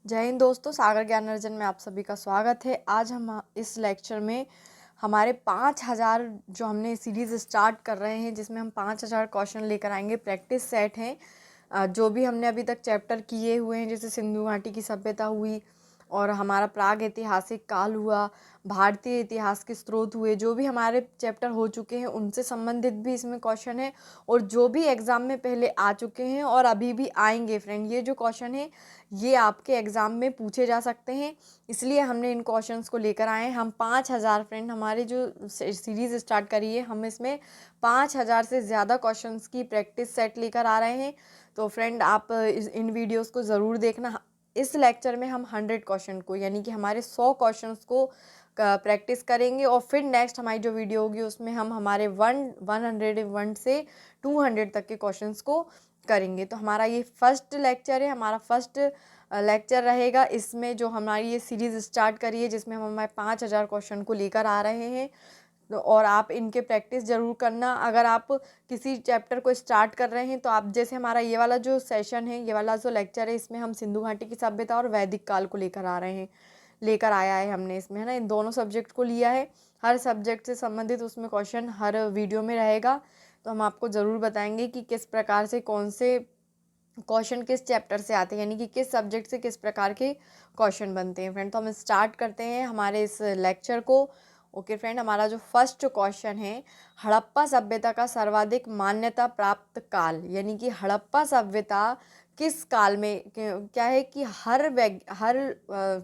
जय हिंद दोस्तों, सागर ज्ञान अर्जन में आप सभी का स्वागत है। आज हम इस लेक्चर में हमारे 5000 जो हमने सीरीज़ स्टार्ट कर रहे हैं, जिसमें हम 5000 क्वेश्चन लेकर आएंगे। प्रैक्टिस सेट हैं जो भी हमने अभी तक चैप्टर किए हुए हैं, जैसे सिंधु घाटी की सभ्यता हुई और हमारा प्राग ऐतिहासिक काल हुआ, भारतीय इतिहास के स्रोत हुए, जो भी हमारे चैप्टर हो चुके हैं उनसे संबंधित भी इसमें क्वेश्चन है और जो भी एग्ज़ाम में पहले आ चुके हैं और अभी भी आएंगे। फ्रेंड, ये जो क्वेश्चन है ये आपके एग्ज़ाम में पूछे जा सकते हैं, इसलिए हमने इन क्वेश्चंस को लेकर आए हैं। हम 5000 फ्रेंड हमारी जो सीरीज़ स्टार्ट करी है, हम इसमें 5000 से ज़्यादा क्वेश्चंस की प्रैक्टिस सेट लेकर आ रहे हैं। तो फ्रेंड, आप इन वीडियोस को ज़रूर देखना। इस लेक्चर में हम 100 क्वेश्चन को, यानी कि हमारे 100 क्वेश्चंस को प्रैक्टिस करेंगे और फिर नेक्स्ट हमारी जो वीडियो होगी उसमें हम हमारे 101 से 200 तक के क्वेश्चंस को करेंगे। तो हमारा ये फर्स्ट लेक्चर है, हमारा फर्स्ट लेक्चर रहेगा इसमें, जो हमारी ये सीरीज़ स्टार्ट करी है जिसमें हम हमारे 5000 क्वेश्चन को लेकर आ रहे हैं। और आप इनके प्रैक्टिस ज़रूर करना। अगर आप किसी चैप्टर को स्टार्ट कर रहे हैं तो आप, जैसे हमारा ये वाला जो सेशन है, ये वाला जो लेक्चर है, इसमें हम सिंधु घाटी की सभ्यता और वैदिक काल को लेकर आ रहे हैं, लेकर आया है हमने इसमें, है ना। इन दोनों सब्जेक्ट को लिया है। हर सब्जेक्ट से संबंधित उसमें क्वेश्चन हर वीडियो में रहेगा। तो हम आपको ज़रूर बताएंगे कि किस प्रकार से कौन से क्वेश्चन किस चैप्टर से आते हैं, यानी कि किस सब्जेक्ट से किस प्रकार के क्वेश्चन बनते हैं। फ्रेंड, तो हम स्टार्ट करते हैं हमारे इस लेक्चर को। ओके फ्रेंड, हमारा जो फर्स्ट क्वेश्चन है, हड़प्पा सभ्यता का सर्वाधिक मान्यता प्राप्त काल, यानी कि हड़प्पा सभ्यता किस काल में, क्या है कि हर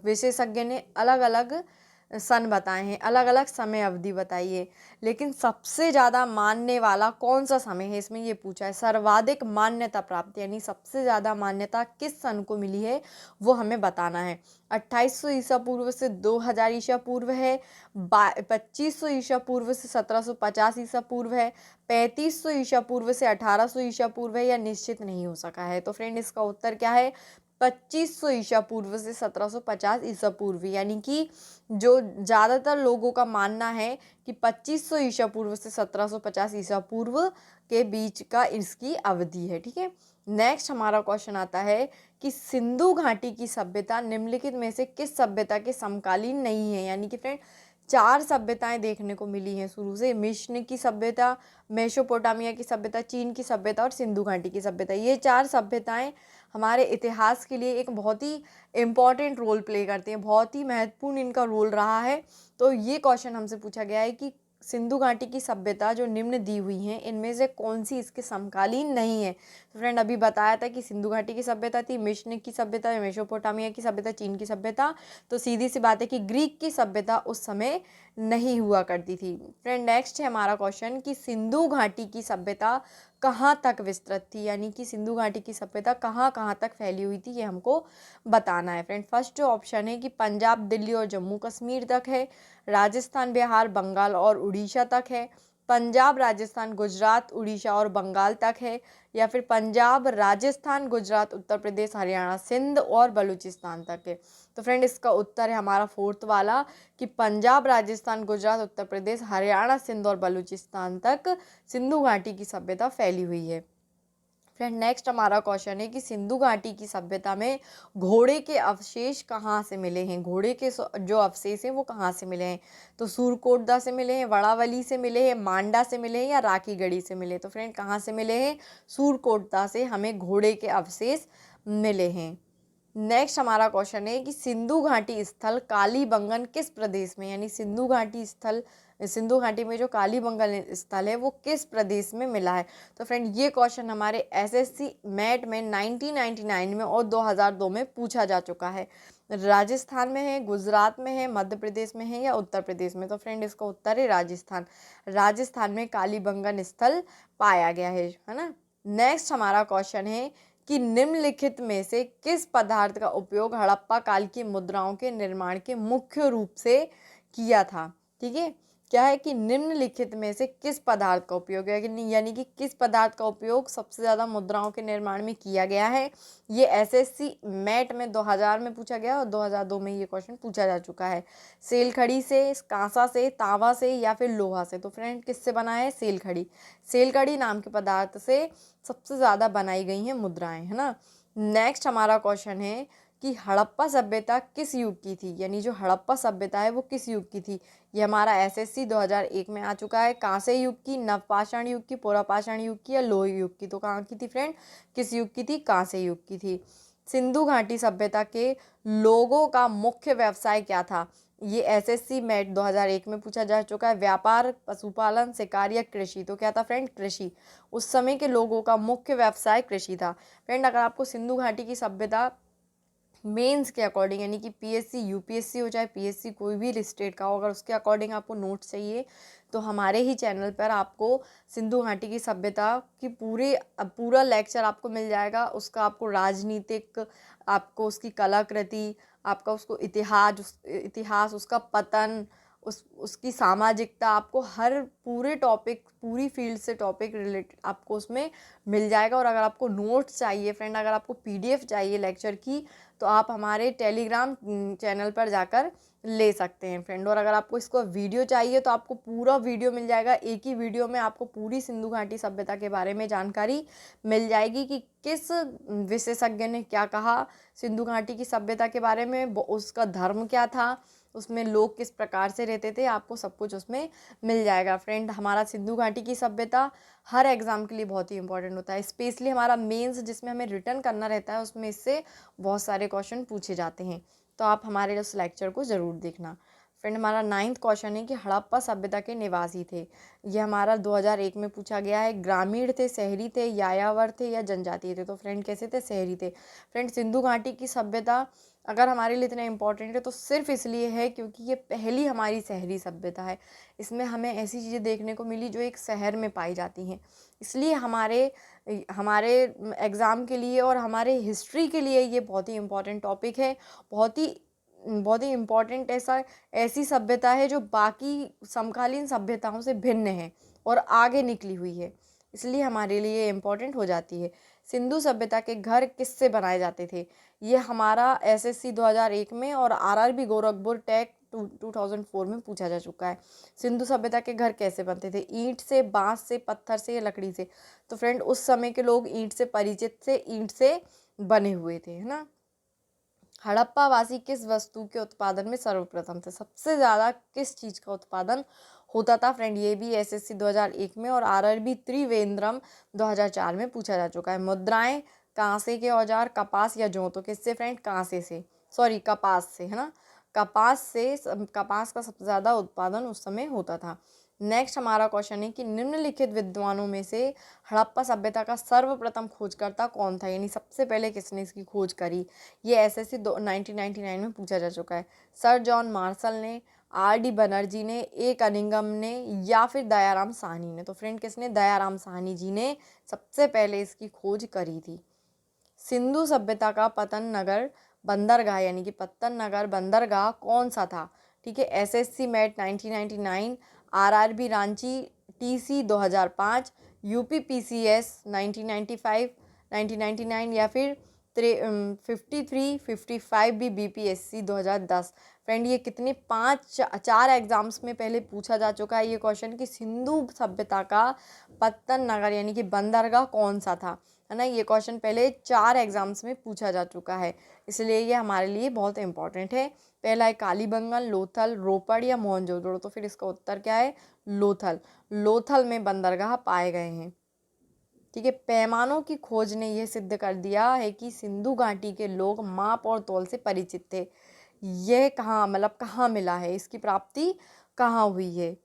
विशेषज्ञ ने अलग अलग सन बताए हैं, अलग अलग समय अवधि बताइए, लेकिन सबसे ज़्यादा मानने वाला कौन सा समय है, इसमें ये पूछा है। सर्वाधिक मान्यता प्राप्त, यानी सबसे ज़्यादा मान्यता किस सन को मिली है वो हमें बताना है। 2800 ईसा पूर्व से 2000 ईसा पूर्व है, 2500 ईसा पूर्व से 1750 ईसा पूर्व है, 3500 ईसा पूर्व से 1800 ईसा पूर्व है, या निश्चित नहीं हो सका है। तो फ्रेंड, इसका उत्तर क्या है? 2500 ईसा पूर्व से 1750 ईसा पूर्व, यानी कि जो ज़्यादातर लोगों का मानना है कि 2500 ईसा पूर्व से 1750 ईसा पूर्व के बीच का इसकी अवधि है। ठीक है, नेक्स्ट हमारा क्वेश्चन आता है कि सिंधु घाटी की सभ्यता निम्नलिखित में से किस सभ्यता के समकालीन नहीं है। यानी कि फ्रेंड, 4 सभ्यताएं देखने को मिली हैं शुरू से। मिस्र की सभ्यता, मेसोपोटामिया की सभ्यता, चीन की सभ्यता और सिंधु घाटी की सभ्यता। ये 4 सभ्यताएं हमारे इतिहास के लिए एक बहुत ही इम्पॉर्टेंट रोल प्ले करती हैं, बहुत ही महत्वपूर्ण इनका रोल रहा है। तो ये क्वेश्चन हमसे पूछा गया है कि सिंधु घाटी की सभ्यता जो निम्न दी हुई हैं, इनमें से कौन सी इसके समकालीन नहीं है। तो फ्रेंड, अभी बताया था कि सिंधु घाटी की सभ्यता थी, मिस्र की सभ्यता, मेसोपोटामिया की सभ्यता, चीन की सभ्यता। तो सीधी सी बात है कि ग्रीक की सभ्यता उस समय नहीं हुआ करती थी। फ्रेंड, नेक्स्ट है हमारा क्वेश्चन कि सिंधु घाटी की सभ्यता कहाँ तक विस्तृत थी, यानी कि सिंधु घाटी की सभ्यता कहाँ कहाँ तक फैली हुई थी, ये हमको बताना है। फ्रेंड, फर्स्ट जो ऑप्शन है कि पंजाब, दिल्ली और जम्मू कश्मीर तक है, राजस्थान, बिहार, बंगाल और उड़ीसा तक है, पंजाब, राजस्थान, गुजरात, उड़ीसा और बंगाल तक है, या फिर पंजाब, राजस्थान, गुजरात, उत्तर प्रदेश, हरियाणा, सिंध और बलूचिस्तान तक है। तो फ्रेंड, इसका उत्तर है हमारा फोर्थ वाला कि पंजाब, राजस्थान, गुजरात, उत्तर प्रदेश, हरियाणा, सिंध और बलूचिस्तान तक सिंधु घाटी की सभ्यता फैली हुई है। फ्रेंड, नेक्स्ट हमारा क्वेश्चन है कि सिंधु घाटी की सभ्यता में घोड़े के अवशेष कहाँ से मिले हैं। घोड़े के जो अवशेष हैं वो कहाँ से मिले हैं। तो सूरकोटदा से मिले हैं, वड़ावली से मिले हैं, मांडा से मिले हैं, या राखीगढ़ी से मिले। तो फ्रेंड, कहाँ से मिले हैं? सूरकोटदा से हमें घोड़े के अवशेष मिले हैं। नेक्स्ट हमारा क्वेश्चन है कि सिंधु घाटी स्थल कालीबंगन किस प्रदेश में, यानी सिंधु घाटी स्थल, सिंधु घाटी में जो कालीबंगन स्थल है वो किस प्रदेश में मिला है। तो फ्रेंड, ये क्वेश्चन हमारे एसएससी मैट में 1999 में और 2002 में पूछा जा चुका है। राजस्थान में है, गुजरात में है, मध्य प्रदेश में है, या उत्तर प्रदेश में। तो फ्रेंड, इसका उत्तर है राजस्थान। राजस्थान में कालीबंगन स्थल पाया गया है ना। नेक्स्ट हमारा क्वेश्चन है कि निम्नलिखित में से किस पदार्थ का उपयोग हड़प्पा काल की मुद्राओं के निर्माण के मुख्य रूप से किया था। ठीक है, क्या है कि निम्नलिखित में से किस पदार्थ का उपयोग है, यानी कि किस पदार्थ का उपयोग सबसे ज़्यादा मुद्राओं के निर्माण में किया गया है। ये एसएससी मैट में 2000 में पूछा गया और 2002 में ये क्वेश्चन पूछा जा चुका है। सेलखड़ी से, कांसा से, तांबा से, या फिर लोहा से। तो फ्रेंड, किससे बना है? सेलखड़ी। सेलखड़ी नाम के पदार्थ से सबसे ज़्यादा बनाई गई हैं मुद्राएं, है ना। नेक्स्ट हमारा क्वेश्चन है कि हड़प्पा सभ्यता किस युग की थी, यानी जो हड़प्पा सभ्यता है वो किस युग की थी। ये हमारा एसएससी 2001 में आ चुका है। कांस्य युग की, नवपाषाण युग की, पुरापाषाण युग की या लोह युग की। तो कहाँ की थी फ्रेंड, किस युग की थी, कांस्य युग की थी। सिंधु घाटी सभ्यता के लोगों का मुख्य व्यवसाय क्या था। ये एसएससी मैट 2001 में पूछा जा चुका है। व्यापार, पशुपालन, शिकार या कृषि। तो क्या था फ्रेंड, कृषि। उस समय के लोगों का मुख्य व्यवसाय कृषि था। फ्रेंड अगर आपको सिंधु घाटी की सभ्यता मेंस के अकॉर्डिंग, यानी कि पीएससी यूपीएससी हो चाहे पीएससी कोई भी स्टेट का हो, अगर उसके अकॉर्डिंग आपको नोट्स चाहिए तो हमारे ही चैनल पर आपको सिंधु घाटी की सभ्यता की पूरा लेक्चर आपको मिल जाएगा। उसका आपको राजनीतिक, आपको उसकी कलाकृति, आपका उसको इतिहास उसका पतन, उसकी सामाजिकता, आपको हर पूरे टॉपिक, पूरी फील्ड से टॉपिक रिलेटेड आपको उसमें मिल जाएगा। और अगर आपको नोट्स चाहिए फ्रेंड, अगर आपको पीडीएफ चाहिए लेक्चर की, तो आप हमारे टेलीग्राम चैनल पर जाकर ले सकते हैं फ्रेंड। और अगर आपको इसको वीडियो चाहिए तो आपको पूरा वीडियो मिल जाएगा। एक ही वीडियो में आपको पूरी सिंधु घाटी सभ्यता के बारे में जानकारी मिल जाएगी कि किस विशेषज्ञ ने क्या कहा सिंधु घाटी की सभ्यता के बारे में, उसका धर्म क्या था, उसमें लोग किस प्रकार से रहते थे, आपको सब कुछ उसमें मिल जाएगा फ्रेंड। हमारा सिंधु घाटी की सभ्यता हर एग्ज़ाम के लिए बहुत ही इंपॉर्टेंट होता है, स्पेशली हमारा मेंस जिसमें हमें रिटर्न करना रहता है, उसमें इससे बहुत सारे क्वेश्चन पूछे जाते हैं। तो आप हमारे उस लेक्चर को ज़रूर देखना फ्रेंड। हमारा 9th क्वेश्चन है कि हड़प्पा सभ्यता के निवासी थे। ये हमारा 2001 में पूछा गया है। ग्रामीण थे, शहरी थे, यायावर थे या जनजातीय थे। तो फ्रेंड कैसे थे, शहरी थे। फ्रेंड सिंधु घाटी की सभ्यता अगर हमारे लिए इतना इम्पोर्टेंट है तो सिर्फ इसलिए है क्योंकि ये पहली हमारी शहरी सभ्यता है। इसमें हमें ऐसी चीज़ें देखने को मिली जो एक शहर में पाई जाती हैं, इसलिए हमारे हमारे एग्ज़ाम के लिए और हमारे हिस्ट्री के लिए ये बहुत ही इम्पोर्टेंट टॉपिक है। बहुत ही इम्पोर्टेंट ऐसी सभ्यता है जो बाकी समकालीन सभ्यताओं से भिन्न है और आगे निकली हुई है, इसलिए हमारे लिए इम्पोर्टेंट हो जाती है। सिंधु सभ्यता के घर किससे बनाए जाते थे। ये हमारा एसएससी 2001 में और आरआरबी गोरखपुर टेक 2004 में पूछा जा चुका है। सिंधु सभ्यता के घर कैसे बनते थे, ईंट से, बांस से, पत्थर से या लकड़ी से। तो फ्रेंड उस समय के लोग ईंट से परिचित थे, ईंट से बने हुए थे, है ना। हड़प्पा वासी किस वस्तु के उत्पादन में सर्वप्रथम थे, सबसे ज़्यादा किस चीज़ का उत्पादन होता था फ्रेंड। ये भी एसएससी 2001 में और आरआरबी त्रिवेंद्रम 2004 में पूछा जा चुका है। मुद्राएं, कांसे के औजार, कपास या जौ। तो किससे फ्रेंड, कांसे से, सॉरी कपास से, है ना। कपास का सबसे ज़्यादा उत्पादन उस समय होता था। नेक्स्ट हमारा क्वेश्चन है कि निम्नलिखित विद्वानों में से हड़प्पा सभ्यता का सर्वप्रथम खोजकर्ता कौन था, यानी सबसे पहले किसने इसकी खोज करी। ये एसएससी 1999 में पूछा जा चुका है। सर जॉन मार्शल ने, आर.डी. बनर्जी ने, ए कनिंघम ने या फिर दयाराम साहनी ने। तो फ्रेंड किसने, दयाराम साहनी जी ने सबसे पहले इसकी खोज करी थी। सिंधु सभ्यता का पतन नगर बंदरगाह, यानी कि पत्तन नगर बंदरगाह कौन सा था। ठीक है, SSC MAT 1999, RRB Ranchi TC 2005, UP PCS 1995 1999 या फिर 53 55 भी बीपीएससी 2010। फ्रेंड ये कितने चार एग्जाम्स में पहले पूछा जा चुका है ये क्वेश्चन कि सिंधु सभ्यता का पत्तन नगर यानी कि बंदरगाह कौन सा था, है ना। ये क्वेश्चन पहले 4 एग्जाम्स में पूछा जा चुका है, इसलिए ये हमारे लिए बहुत इंपॉर्टेंट है। पहला है कालीबंगन, लोथल, रोपड़ या मोहनजोदड़ो। तो फिर इसका उत्तर क्या है, लोथल। लोथल में बंदरगाह पाए गए हैं। ठीक है, पैमानों की खोज ने यह सिद्ध कर दिया है कि सिंधु घाटी के लोग माप और तौल से परिचित थे। यह कहाँ, मतलब कहाँ मिला है, इसकी प्राप्ति कहाँ हुई है।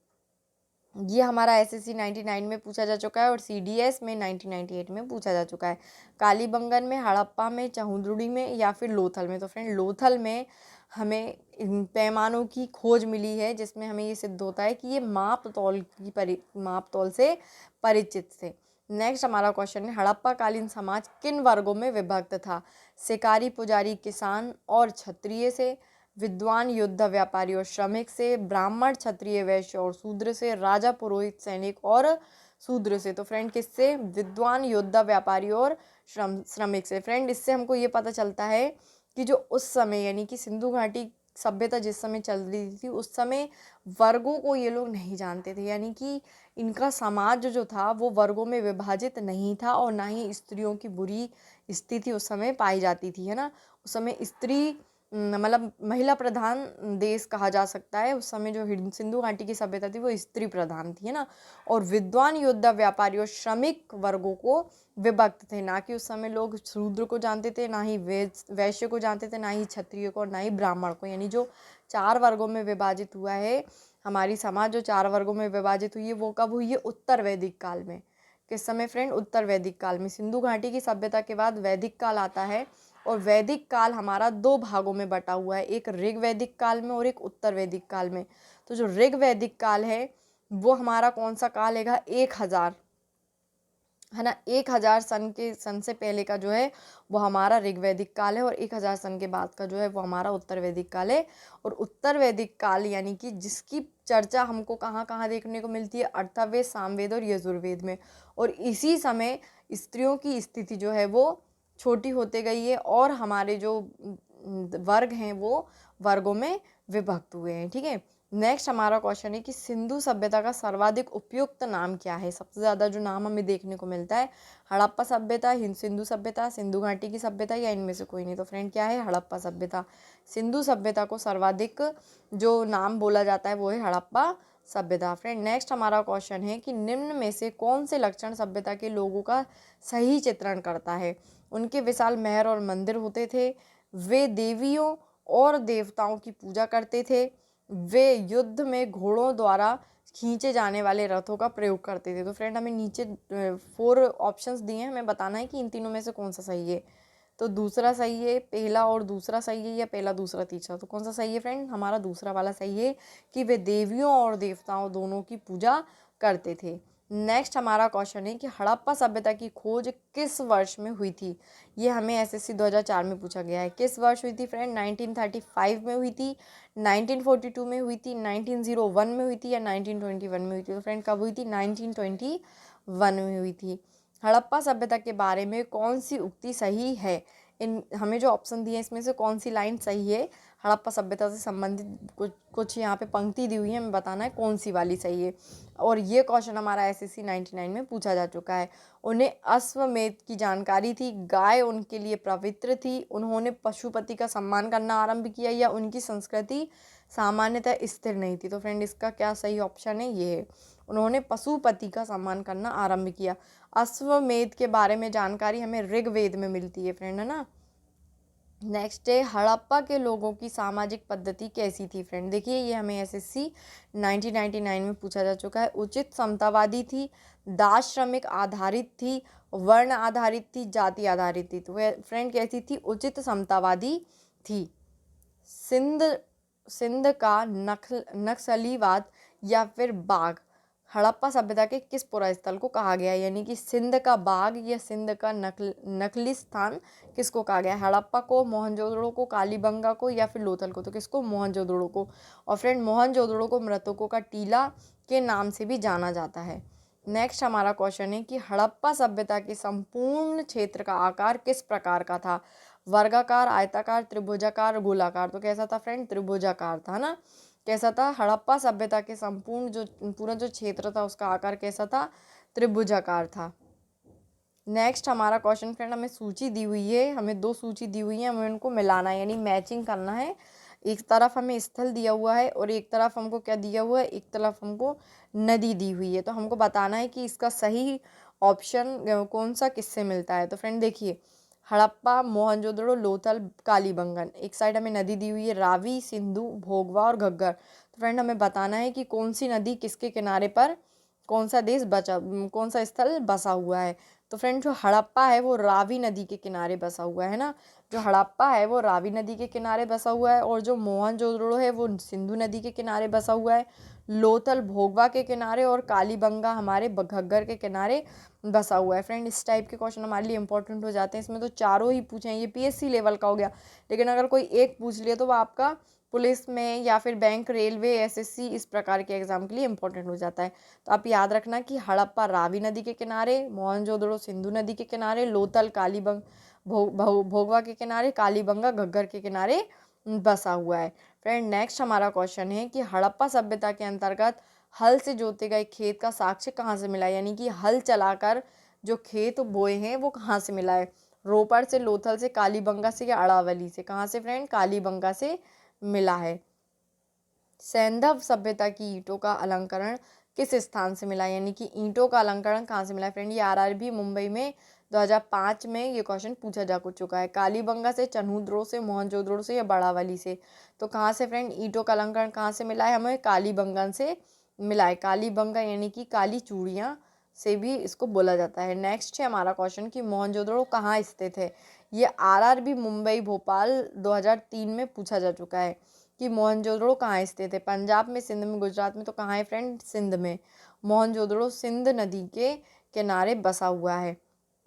ये हमारा एसएससी 99 में पूछा जा चुका है और सीडीएस में 1998 में पूछा जा चुका है। कालीबंगन में, हड़प्पा में, चहुंदुड़ी में या फिर लोथल में। तो फ्रेंड लोथल में हमें इन पैमानों की खोज मिली है जिसमें हमें ये सिद्ध होता है कि ये माप तौल से परिचित थे। नेक्स्ट हमारा क्वेश्चन है, हड़प्पा कालीन समाज किन वर्गों में विभक्त था। शिकारी, पुजारी, किसान और क्षत्रिय से, विद्वान, योद्धा, व्यापारी और श्रमिक से, ब्राह्मण, क्षत्रिय, वैश्य और शूद्र से, राजा, पुरोहित, सैनिक और शूद्र से। तो फ्रेंड किससे, विद्वान, योद्धा, व्यापारी और श्रमिक से। फ्रेंड इससे हमको ये पता चलता है कि जो उस समय यानी कि सिंधु घाटी सभ्यता जिस समय चल रही थी उस समय वर्गों को ये लोग नहीं जानते थे, यानी कि इनका समाज जो था वो वर्गों में विभाजित नहीं था और ना ही स्त्रियों की बुरी स्थिति उस समय पाई जाती थी, है ना। उस समय स्त्री मतलब महिला प्रधान देश कहा जा सकता है। उस समय जो सिंधु घाटी की सभ्यता थी वो स्त्री प्रधान थी, है ना। और विद्वान, योद्धा, व्यापारी और श्रमिक वर्गों को विभक्त थे, ना कि उस समय लोग शूद्र को जानते थे, ना ही वैश्य को जानते थे, ना ही क्षत्रिय को, ना ही ब्राह्मण को। यानी जो 4 वर्गों में विभाजित हुआ है हमारी समाज, जो 4 वर्गों में विभाजित हुई है वो कब हुई है? उत्तर वैदिक काल में। किस समय फ्रेंड? उत्तर वैदिक काल में। सिंधु घाटी की सभ्यता के बाद वैदिक काल आता है, और वैदिक काल हमारा 2 भागों में बटा हुआ है, एक ऋग वैदिक काल में और एक उत्तर वैदिक काल में। तो जो ऋग वैदिक काल है वो हमारा कौन सा काल है? 1000, है ना। 1000 सन से पहले का जो है वो हमारा ऋग्वैदिक काल है, और 1000 सन के बाद का जो है वो हमारा उत्तर वैदिक काल है। और उत्तर वैदिक काल यानी कि जिसकी चर्चा हमको कहाँ कहाँ देखने को मिलती है? अर्थवेद, सामवेद और यजुर्वेद में। और इसी समय स्त्रियों की स्थिति जो है वो छोटी होते गई है, और हमारे जो वर्ग हैं वो वर्गों में विभक्त हुए हैं, ठीक है। नेक्स्ट हमारा क्वेश्चन है कि सिंधु सभ्यता का सर्वाधिक उपयुक्त नाम क्या है? सबसे ज़्यादा जो नाम हमें देखने को मिलता है, हड़प्पा सभ्यता, सिंधु सभ्यता, सिंधु घाटी की सभ्यता, या इनमें से कोई नहीं। तो फ्रेंड क्या है? हड़प्पा सभ्यता। सिंधु सभ्यता को सर्वाधिक जो नाम बोला जाता है वो है हड़प्पा सभ्यता। फ्रेंड नेक्स्ट हमारा क्वेश्चन है कि निम्न में से कौन से लक्षण सभ्यता के लोगों का सही चित्रण करता है? उनके विशाल महल और मंदिर होते थे, वे देवियों और देवताओं की पूजा करते थे, वे युद्ध में घोड़ों द्वारा खींचे जाने वाले रथों का प्रयोग करते थे। तो फ्रेंड हमें नीचे 4 ऑप्शंस दिए हैं, हमें बताना है कि इन तीनों में से कौन सा सही है। तो दूसरा सही है, पहला और दूसरा सही है, या पहला दूसरा तीसरा? तो कौन सा सही है फ्रेंड? हमारा दूसरा वाला सही है कि वे देवियों और देवताओं दोनों की पूजा करते थे। नेक्स्ट हमारा क्वेश्चन है कि हड़प्पा सभ्यता की खोज किस वर्ष में हुई थी? ये हमें एसएससी 2004 में पूछा गया है। किस वर्ष हुई थी फ्रेंड? 1935 में हुई थी, 1942 में हुई थी, 1901 में हुई थी, या 1921 में हुई थी? तो फ्रेंड कब हुई थी? 1921 में हुई थी। हड़प्पा सभ्यता के बारे में कौन सी उक्ति सही है? इन हमें जो ऑप्शन दिए हैं इसमें से कौन सी लाइन सही है? हड़प्पा सभ्यता से संबंधित कुछ यहाँ पे पंक्ति दी हुई है, हमें बताना है कौन सी वाली सही है। और ये क्वेश्चन हमारा एसएससी 99 में पूछा जा चुका है। उन्हें अश्वमेध की जानकारी थी, गाय उनके लिए पवित्र थी, उन्होंने पशुपति का सम्मान करना आरंभ किया, या उनकी संस्कृति सामान्यतः स्थिर नहीं थी? तो फ्रेंड इसका क्या सही ऑप्शन है? ये है, उन्होंने पशुपति का सम्मान करना आरंभ किया। अश्वमेध के बारे में जानकारी हमें ऋग्वेद में मिलती है फ्रेंड, है ना। नेक्स्ट है हड़प्पा के लोगों की सामाजिक पद्धति कैसी थी? फ्रेंड देखिए ये हमें एसएससी 1999 में पूछा जा चुका है। उचित समतावादी थी, दास श्रमिक आधारित थी, वर्ण आधारित थी, जाति आधारित थी? तो फ्रेंड कैसी थी? उचित समतावादी थी। सिंध का नक्सलीवाद या फिर बाग हड़प्पा सभ्यता के किस पुरास्थल को कहा गया? यानी कि सिंध का बाग या सिंध का नकली स्थान किसको कहा गया? हड़प्पा को, मोहनजोदड़ो को, कालीबंगा को, या फिर लोथल को? तो किसको? मोहनजोदड़ो को। और फ्रेंड मोहनजोदड़ो को मृतकों का टीला के नाम से भी जाना जाता है। नेक्स्ट हमारा क्वेश्चन है कि हड़प्पा सभ्यता के संपूर्ण क्षेत्र का आकार किस प्रकार का था? वर्गाकार, आयताकार, त्रिभुजाकार, गोलाकार? तो कैसा था फ्रेंड? त्रिभुजाकार था ना। कैसा था? हड़प्पा सभ्यता के संपूर्ण जो पूरा जो क्षेत्र था उसका आकार कैसा था? त्रिभुजाकार था। नेक्स्ट हमारा क्वेश्चन फ्रेंड हमें सूची दी हुई है, हमें 2 सूची दी हुई है, हमें उनको मिलाना है यानी मैचिंग करना है। एक तरफ हमें स्थल दिया हुआ है और एक तरफ हमको क्या दिया हुआ है? एक तरफ हमको नदी दी हुई है। तो हमको बताना है कि इसका सही ऑप्शन कौन सा किससे मिलता है। तो फ्रेंड देखिए हड़प्पा, मोहनजोदड़ो, लोथल, कालीबंगन, एक साइड हमें नदी दी हुई है रावी, सिंधु, भोगवा और घग्गर। तो फ्रेंड हमें बताना है कि कौन सी नदी किसके किनारे पर कौन सा देश बचा, कौन सा स्थल बसा हुआ है। तो फ्रेंड जो हड़प्पा है वो रावी नदी के किनारे बसा हुआ है ना। जो हड़प्पा है वो रावी नदी के किनारे बसा हुआ है, और जो मोहनजोदड़ो है वो सिंधु नदी के किनारे बसा हुआ है। लोथल भोगवा के किनारे, और कालीबंगा हमारे घग्गर के किनारे बसा हुआ है। फ्रेंड इस टाइप के क्वेश्चन हमारे लिए इंपॉर्टेंट हो जाते हैं। इसमें तो चारों ही पूछे हैं, ये पीएससी लेवल का हो गया, लेकिन अगर कोई एक पूछ लिया तो वो आपका पुलिस में या फिर बैंक, रेलवे, एसएससी इस प्रकार के एग्जाम के लिए इंपॉर्टेंट हो जाता है। तो आप याद रखना कि हड़प्पा रावी नदी के किनारे, मोहनजोदड़ो सिंधु नदी के किनारे, लोथल भोगवा के किनारे, कालीबंगा घग्गर के किनारे बसा हुआ है। फ्रेंड नेक्स्ट हमारा क्वेश्चन है कि हड़प्पा सभ्यता के अंतर्गत हल से जोते गए खेत का साक्ष्य कहाँ से मिला? यानी कि हल चलाकर जो खेत बोए हैं वो कहाँ से मिला है? रोपड़ से, लोथल से, कालीबंगा से या अरावली से? कहाँ से फ्रेंड? कालीबंगा से मिला है। सैंधव सभ्यता की ईंटों का अलंकरण किस स्थान से मिला, यानी कि ईंटों का अलंकरण कहाँ से मिला है फ्रेंड? ये आरआरबी मुंबई में 2005 में ये क्वेश्चन पूछा जा चुका है। कालीबंगा से, चन्हूद्रो से, मोहनजोदड़ो से या बड़ावली से? तो कहाँ से फ्रेंड? ईंटों का अलंकरण कहाँ से मिला है? हमें कालीबंगा से मिला है। कालीबंगा यानी कि काली चूड़ियाँ से भी इसको बोला जाता है। नेक्स्ट है हमारा क्वेश्चन कि मोहनजोदड़ो कहाँ स्थित है? ये आरआरबी मुंबई भोपाल 2003 में पूछा जा चुका है कि मोहनजोदड़ो कहाँ स्थित है? पंजाब में, सिंध में, गुजरात में? तो कहाँ है फ्रेंड? सिंध में। मोहनजोदड़ो सिंध नदी के किनारे बसा हुआ है।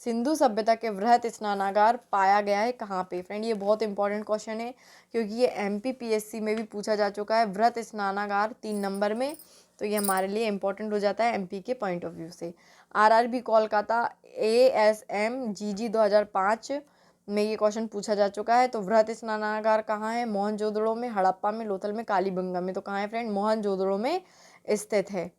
सिंधु सभ्यता के वृहत स्नानागार पाया गया है कहाँ पे फ्रेंड? ये बहुत इंपॉर्टेंट क्वेश्चन है क्योंकि ये MPPSC में भी पूछा जा चुका है। वृहत स्नानागार 3 नंबर में, तो ये हमारे लिए इंपॉर्टेंट हो जाता है MP के पॉइंट ऑफ व्यू से। आरआरबी कोलकाता ASM GG 2005 में ये क्वेश्चन पूछा जा चुका है। तो वृहत स्नानागार कहाँ है? मोहनजोदड़ो में, हड़प्पा में, लोथल में, कालीबंगा में? तो कहाँ है फ्रेंड? मोहनजोदड़ो में स्थित है।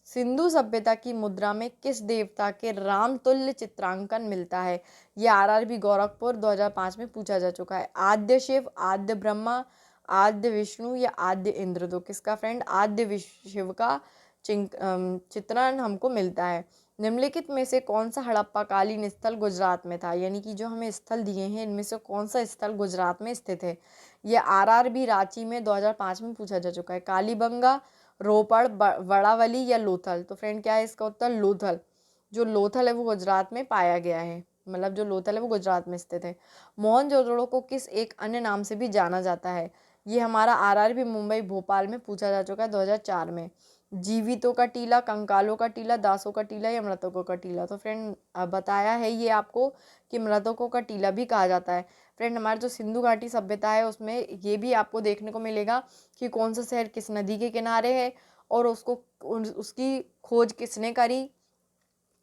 सिंधु सभ्यता की मुद्रा में किस देवता के रामतुल्य चित्रांकन मिलता है? ये आरआरबी गोरखपुर 2005 में पूछा जा चुका है। आद्य शिव, आद्य ब्रह्मा, आद्य विष्णु या आद्य इंद्र? तो किसका फ्रेंड? आद्य शिव का चित्रण हमको मिलता है। निम्नलिखित में से कौन सा हड़प्पा कालीन स्थल गुजरात में था? यानी कि जो हमें स्थल दिए हैं इनमें से कौन सा स्थल गुजरात में स्थित है? ये आरआरबी रांची में 2005 में पूछा जा चुका है। कालीबंगा, रोपड़, वड़ावली या लोथल? तो फ्रेंड क्या है इसका उत्तर? लोथल। जो लोथल है वो गुजरात में पाया गया है, मतलब जो लोथल है वो गुजरात में स्थित है। मोहनजोदड़ो को किस एक अन्य नाम से भी जाना जाता है? ये हमारा आरआरबी मुंबई भोपाल में पूछा जा चुका है 2004 में। जीवितों का टीला, कंकालों का टीला, दासों का टीला या मृतकों का टीला? तो फ्रेंड बताया है ये आपको कि मृतकों का टीला भी कहा जाता है। फ्रेंड हमारे जो सिंधु घाटी सभ्यता है उसमें ये भी आपको देखने को मिलेगा कि कौन सा शहर किस नदी के किनारे है और उसकी खोज किसने करी,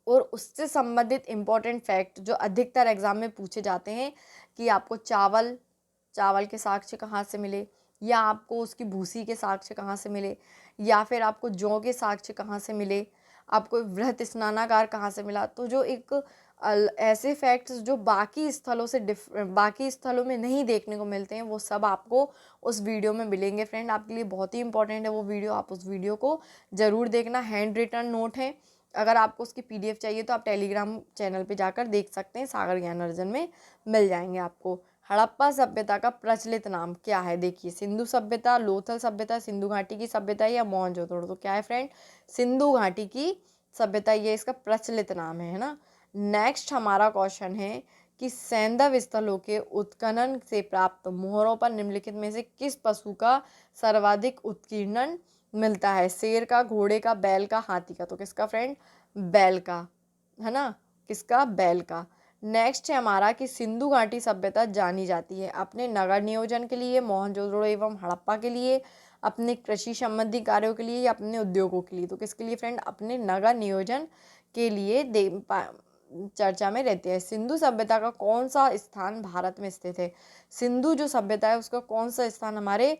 और उससे संबंधित इम्पोर्टेंट फैक्ट जो अधिकतर एग्जाम में पूछे जाते हैं कि आपको चावल के साक्ष्य कहाँ से मिले, या आपको उसकी भूसी के साक्ष्य कहाँ से मिले, या फिर आपको जौ के साक्ष्य कहाँ से मिले, आपको वृहत स्नानागार कहाँ से मिला। तो जो एक ऐसे फैक्ट्स जो बाकी स्थलों में नहीं देखने को मिलते हैं वो सब आपको उस वीडियो में मिलेंगे। फ्रेंड आपके लिए बहुत ही इंपॉर्टेंट है वो वीडियो, आप उस वीडियो को ज़रूर देखना। हैंड रिटन नोट है, अगर आपको उसकी PDF चाहिए तो आप टेलीग्राम चैनल पे जाकर देख सकते हैं, सागर ज्ञान अर्जन में मिल जाएंगे आपको। हड़प्पा सभ्यता का प्रचलित नाम क्या है? देखिए, सिंधु सभ्यता, लोथल सभ्यता, सिंधु घाटी की सभ्यता या मोहनजोदड़ो? तो क्या है फ्रेंड? सिंधु घाटी की सभ्यता, ये इसका प्रचलित नाम है ना। नेक्स्ट हमारा क्वेश्चन है कि सैंधव स्थलों के उत्खनन से प्राप्त मोहरों पर निम्नलिखित में से किस पशु का सर्वाधिक उत्कीर्णन मिलता है? शेर का, घोड़े का, बैल का, हाथी का? तो किसका फ्रेंड? बैल का, है ना। किसका? बैल का। नेक्स्ट है हमारा कि सिंधु घाटी सभ्यता जानी जाती है अपने नगर नियोजन के लिए, मोहनजोदड़ो एवं हड़प्पा के लिए, अपने कृषि संबंधी कार्यों के लिए या अपने उद्योगों के लिए? तो किसके लिए फ्रेंड? अपने नगर नियोजन के लिए चर्चा में रहते हैं। सिंधु सभ्यता का कौन सा स्थान भारत में स्थित है? सिंधु जो सभ्यता है उसका कौन सा स्थान हमारे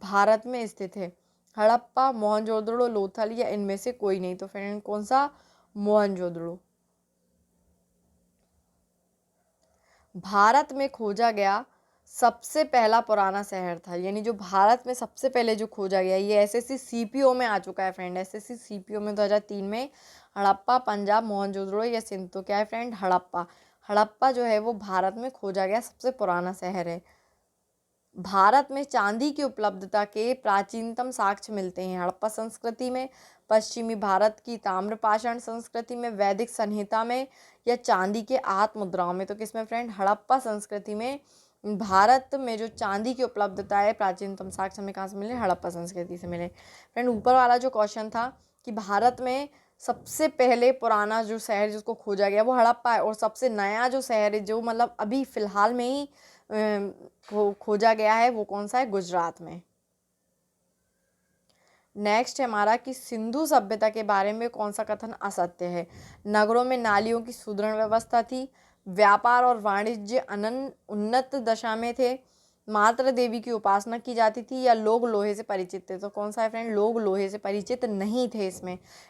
भारत में स्थित है? हड़प्पा, मोहनजोदड़ो, लोथल या इनमें से कोई नहीं? तो फ्रेंड कौन सा? मोहनजोदड़ो। भारत में खोजा गया सबसे पहला पुराना शहर था, यानी जो भारत में सबसे पहले जो खोजा गया, ये SSC CPO में आ चुका है फ्रेंड। SSC CPO में 2003 में हड़प्पा, पंजाब, मोहनजोदड़ो या सिंध? तो क्या है फ्रेंड? हड़प्पा। हड़प्पा जो है वो भारत में खोजा गया सबसे पुराना शहर है। भारत में चांदी की उपलब्धता के प्राचीनतम साक्ष्य मिलते हैं हड़प्पा संस्कृति में, पश्चिमी भारत की ताम्रपाषाण संस्कृति में, वैदिक संहिता में या चांदी के आहत मुद्राओं में? तो किसमें फ्रेंड? हड़प्पा संस्कृति में। भारत में जो चांदी की उपलब्धता है प्राचीनतम साक्ष्य हमें कहाँ से मिले? हड़प्पा संस्कृति से मिले। फ्रेंड ऊपर वाला जो क्वेश्चन था कि भारत में सबसे पहले पुराना जो शहर जिसको खोजा गया वो हड़प्पा है, और सबसे नया जो शहर है जो मतलब अभी फिलहाल में ही खोजा गया है वो कौन सा है? गुजरात में। नेक्स्ट है हमारा कि सिंधु सभ्यता के बारे में कौन सा कथन असत्य है? नगरों में नालियों की सुदृढ़ व्यवस्था थी, व्यापार और वाणिज्य उन्नत दशा में थे, मात्र देवी की उपासना की जाती थी या लोग लोहे से परिचित थे? तो कौन सा है फ्रेंड? लोग लोहे से परिचित नहीं थे।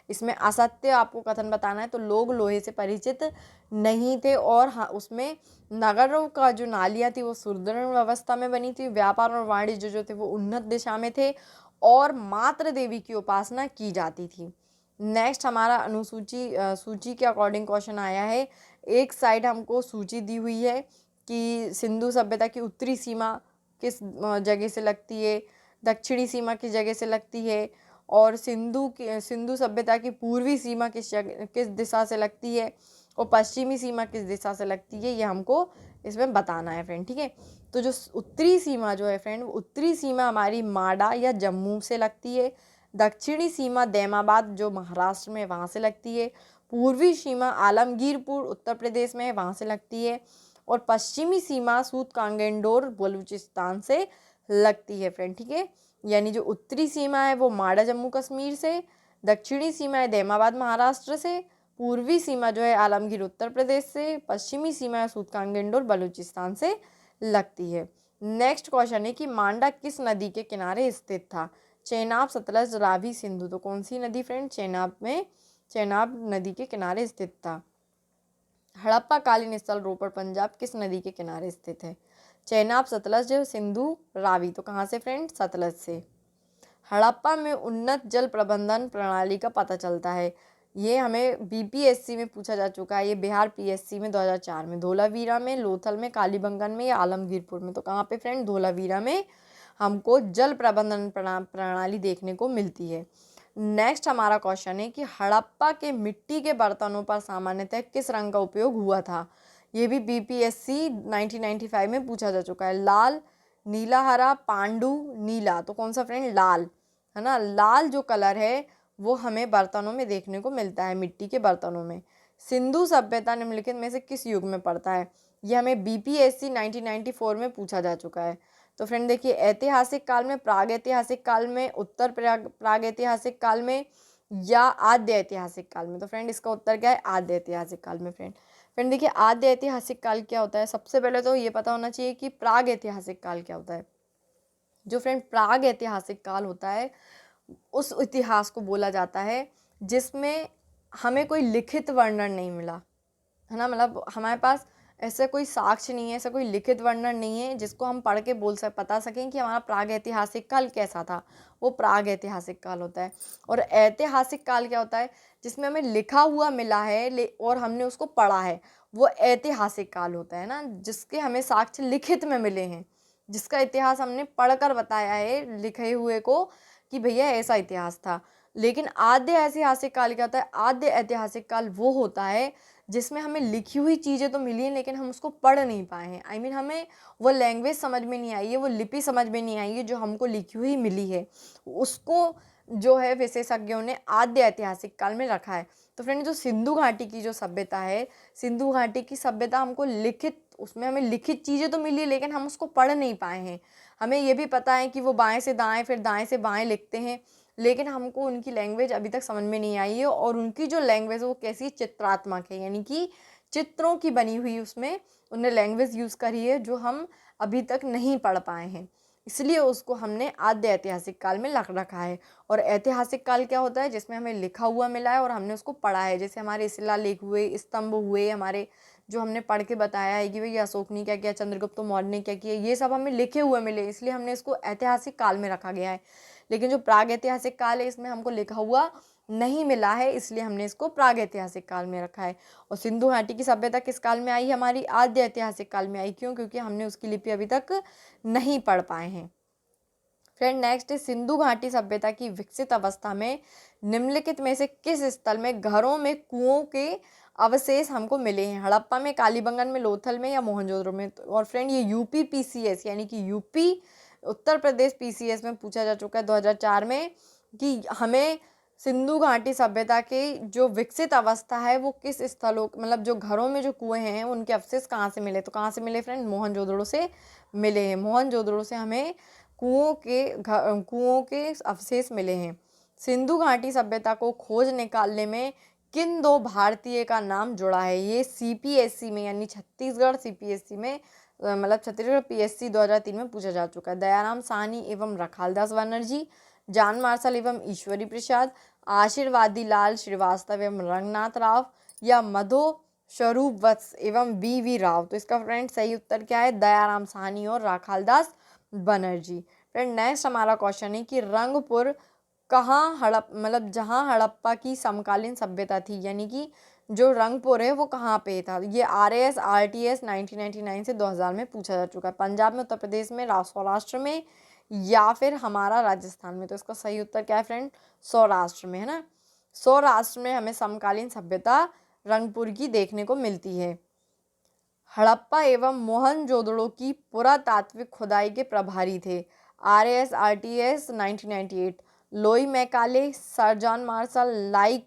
इसमें असत्य आपको कथन बताना है, तो लोग लोहे से परिचित नहीं थे। और हाँ, उसमें नगरों का जो नालियाँ थी वो सुदृढ़ व्यवस्था में बनी थी, व्यापार और वाणिज्य जो थे वो उन्नत दिशा में थे, और मात्र देवी की उपासना की जाती थी। नेक्स्ट हमारा सूची के अकॉर्डिंग क्वेश्चन आया है। एक साइड हमको सूची दी हुई है कि सिंधु सभ्यता की उत्तरी सीमा किस जगह से लगती है, दक्षिणी सीमा किस जगह से लगती है, और सिंधु सभ्यता की पूर्वी सीमा किस दिशा से लगती है, और पश्चिमी सीमा किस दिशा से लगती है, ये हमको इसमें बताना है फ्रेंड। ठीक है, तो जो उत्तरी सीमा जो है फ्रेंड, उत्तरी सीमा हमारी माडा या जम्मू से लगती है, दक्षिणी सीमा दैमाबाद जो महाराष्ट्र में वहाँ से लगती है, पूर्वी सीमा आलमगीरपुर उत्तर प्रदेश में है वहाँ से लगती है, और पश्चिमी सीमा सूतकांगेंडोर बलूचिस्तान से लगती है फ्रेंड। ठीक है, यानी जो उत्तरी सीमा है वो माडा जम्मू कश्मीर से, दक्षिणी सीमा है दैमाबाद महाराष्ट्र से, पूर्वी सीमा जो है आलमगीर उत्तर प्रदेश से, पश्चिमी सीमा है सूतकांगेंडोर बलूचिस्तान से लगती है। नेक्स्ट क्वेश्चन है कि मांडा किस नदी के किनारे स्थित था? चेनाब, सतलज, रावी, सिंधु। तो कौन सी नदी फ्रेंड? चेनाब नदी के किनारे स्थित था। हड़प्पा कालीन स्थल रोपड़ पंजाब किस नदी के किनारे स्थित है? चेनाब, सतलज, सिंधु, रावी। तो कहाँ से फ्रेंड? सतलज से। हड़प्पा में उन्नत जल प्रबंधन प्रणाली का पता चलता है। ये हमें बीपीएससी में पूछा जा चुका है, ये बिहार पीएससी में 2004 में। धोलावीरा में, लोथल में, कालीबंगन में या आलमगीरपुर में? तो कहाँ पे फ्रेंड? धोलावीरा में हमको जल प्रबंधन प्रणाली देखने को मिलती है। नेक्स्ट हमारा क्वेश्चन है कि हड़प्पा के मिट्टी के बर्तनों पर सामान्यतः किस रंग का उपयोग हुआ था? ये भी बीपीएससी 1995 में पूछा जा चुका है। लाल, नीला, हरा, पांडु, नीला। तो कौन सा फ्रेंड? लाल, है ना। लाल जो कलर है वो हमें बर्तनों में देखने को मिलता है, मिट्टी के बर्तनों में। सिंधु सभ्यता निम्नलिखित में से किस युग में पड़ता है? ये हमें बीपीएससी 1994 में पूछा जा चुका है। तो फ्रेंड देखिए, ऐतिहासिक काल में, प्राग ऐतिहासिक काल में, उत्तर प्राग ऐतिहासिक काल में, या आद्य ऐतिहासिक काल में? तो फ्रेंड इसका उत्तर क्या है? आद्य ऐतिहासिक काल में फ्रेंड देखिए, आद्य ऐतिहासिक काल क्या होता है? सबसे पहले तो ये पता होना चाहिए कि प्राग ऐतिहासिक काल क्या होता है। जो फ्रेंड प्राग ऐतिहासिक काल होता है, उस इतिहास को बोला जाता है जिसमें हमें कोई लिखित वर्णन नहीं मिला, है ना। मतलब हमारे पास ऐसा कोई साक्ष्य नहीं है, ऐसा कोई लिखित वर्णन नहीं है जिसको हम पढ़ के बता सकें कि हमारा प्राग ऐतिहासिक काल कैसा था। वो प्राग ऐतिहासिक काल होता है। और ऐतिहासिक काल क्या होता है? जिसमें हमें लिखा हुआ मिला है और हमने उसको पढ़ा है, वो ऐतिहासिक काल होता है ना। जिसके हमें साक्ष्य लिखित में मिले हैं, जिसका इतिहास हमने पढ़कर बताया है लिखे हुए को कि भैया ऐसा इतिहास था। लेकिन आद्य ऐतिहासिक काल क्या होता है? आद्य ऐतिहासिक काल वो होता है जिसमें हमें लिखी हुई चीज़ें तो मिली हैं लेकिन हम उसको पढ़ नहीं पाए हैं। आई मीन हमें वो लैंग्वेज समझ में नहीं आई है, वो लिपि समझ में नहीं आई है जो हमको लिखी हुई मिली है। उसको जो है विशेषज्ञों ने आद्य ऐतिहासिक काल में रखा है। तो फ्रेंड जो सिंधु घाटी की जो सभ्यता है, सिंधु घाटी की सभ्यता हमको उसमें हमें लिखित चीज़ें तो मिली लेकिन हम उसको पढ़ नहीं पाए हैं। हमें ये भी पता है कि वो बाएं से दाएं फिर दाएं से बाएं लिखते हैं, लेकिन हमको उनकी लैंग्वेज अभी तक समझ में नहीं आई है। और उनकी जो लैंग्वेज है वो कैसी? चित्रात्मक है, यानी कि चित्रों की बनी हुई उसमें उन्होंने लैंग्वेज यूज़ करी है जो हम अभी तक नहीं पढ़ पाए हैं। इसलिए उसको हमने आद्य ऐतिहासिक काल में रख रखा है। और ऐतिहासिक काल क्या होता है? जिसमें हमें लिखा हुआ मिला है और हमने उसको पढ़ा है। जैसे हमारे शिलालेख हुए, स्तंभ हुए, हमारे जो हमने पढ़ के बताया है कि भाई अशोक ने क्या किया, चंद्रगुप्त मौर्य ने क्या किया, ये सब हमें लिखे हुए मिले, इसलिए हमने इसको ऐतिहासिक काल में रखा गया है। लेकिन जो प्राग ऐतिहासिक काल है इसमें हमको लिखा हुआ नहीं मिला है, इसलिए हमने इसको प्राग ऐतिहासिक काल में रखा है। और सिंधु घाटी की सभ्यता किस काल में आई? हमारी आद्य ऐतिहासिक काल में आई। क्यों? क्योंकि हमने उसकी लिपि अभी तक नहीं पढ़ पाए हैं। फ्रेंड नेक्स्ट है, सिंधु घाटी सभ्यता की विकसित अवस्था में निम्नलिखित में से किस स्थल में घरों में कुओं के अवशेष हमको मिले हैं? हड़प्पा में, कालीबंगन में, लोथल में या मोहनजोदड़ो में? और फ्रेंड ये यूपी पीसीएस यानी कि यूपी उत्तर प्रदेश पीसीएस में पूछा जा चुका है 2004 में कि हमें सिंधु घाटी सभ्यता के जो विकसित अवस्था है वो किस स्थलों, मतलब जो घरों में जो कुएं हैं उनके अवशेष कहाँ से मिले? तो कहाँ से मिले फ्रेंड? मोहनजोदड़ो से मिले हैं। मोहनजोदड़ो से हमें कुओं के अवशेष मिले हैं। सिंधु घाटी सभ्यता को खोज निकालने में किन दो भारतीय का नाम जुड़ा है? ये सीपीएससी में यानी छत्तीसगढ़ सीपीएससी में मतलब छत्तीसगढ़ PSC 2003 में पूछा जा चुका है। दयाराम साहनी एवं रखालदास बनर्जी, जान मार्शल एवं ईश्वरी प्रसाद, आशीर्वादी लाल श्रीवास्तव एवं रंगनाथ राव, या मधो स्वरूप वत्स एवं BV राव। तो इसका फ्रेंड सही उत्तर क्या है? दयाराम साहनी और राखालदास बनर्जी। फ्रेंड नेक्स्ट हमारा क्वेश्चन है कि रंगपुर कहाँ मतलब जहाँ हड़प्पा की समकालीन सभ्यता थी, यानी कि जो रंगपुर है वो कहाँ पे था? ये RAS RTS 1999 से 2000 में पूछा जा चुका है। पंजाब में, उत्तर प्रदेश में, सौराष्ट्र में, या फिर हमारा राजस्थान में। तो इसका सही उत्तर क्या है फ्रेंड? सौराष्ट्र में, है ना। सौराष्ट्र में हमें समकालीन सभ्यता रंगपुर की देखने को मिलती है। हड़प्पा एवं मोहनजोदड़ो की पुरातात्विक खुदाई के प्रभारी थे RAS RTS 1998 lord Macaulay, sir John Marshall, like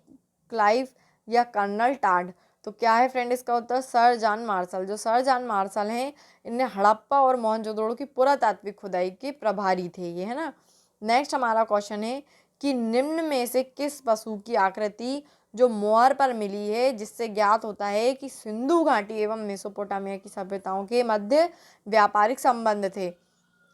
Clive, या कर्नल टाड। तो क्या है फ्रेंड इसका उत्तर? Sir John Marshall. जो सर जॉन मार्शल हैं, इनने हड़प्पा और मोहनजोदड़ो की पुरातात्विक खुदाई के प्रभारी थे ये, है ना। नेक्स्ट हमारा क्वेश्चन है कि निम्न में से किस पशु की आकृति जो मोहर पर मिली है, जिससे ज्ञात होता है कि सिंधु घाटी एवं मेसोपोटामिया की सभ्यताओं के मध्य व्यापारिक संबंध थे?